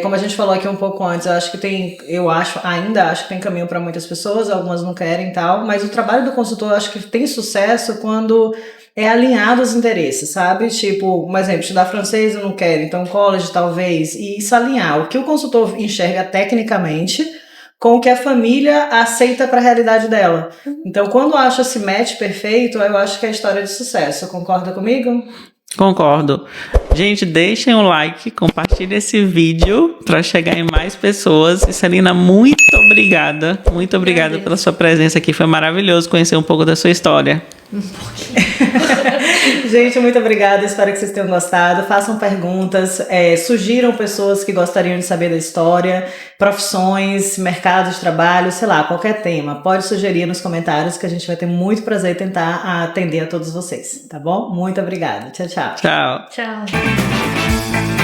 Como a gente falou aqui um pouco antes, ainda acho que tem caminho para muitas pessoas, algumas não querem e tal, mas o trabalho do consultor eu acho que tem sucesso quando é alinhado os interesses, sabe? Tipo, um exemplo, estudar francês eu não quero, então college talvez, e isso alinhar o que o consultor enxerga tecnicamente com o que a família aceita para a realidade dela. Então, quando acha esse match perfeito, eu acho que é a história de sucesso. Concorda comigo? Concordo. Gente, deixem o like, compartilhem esse vídeo para chegar em mais pessoas. E Celina, muito obrigada. Muito obrigada pela sua presença aqui. Foi maravilhoso conhecer um pouco da sua história. Gente, muito obrigada. Espero que vocês tenham gostado. Façam perguntas, sugiram pessoas que gostariam de saber da história, profissões, mercado de trabalho, sei lá, qualquer tema. Pode sugerir nos comentários que a gente vai ter muito prazer em tentar atender a todos vocês, tá bom? Muito obrigada. Tchau, tchau. Tchau. Tchau.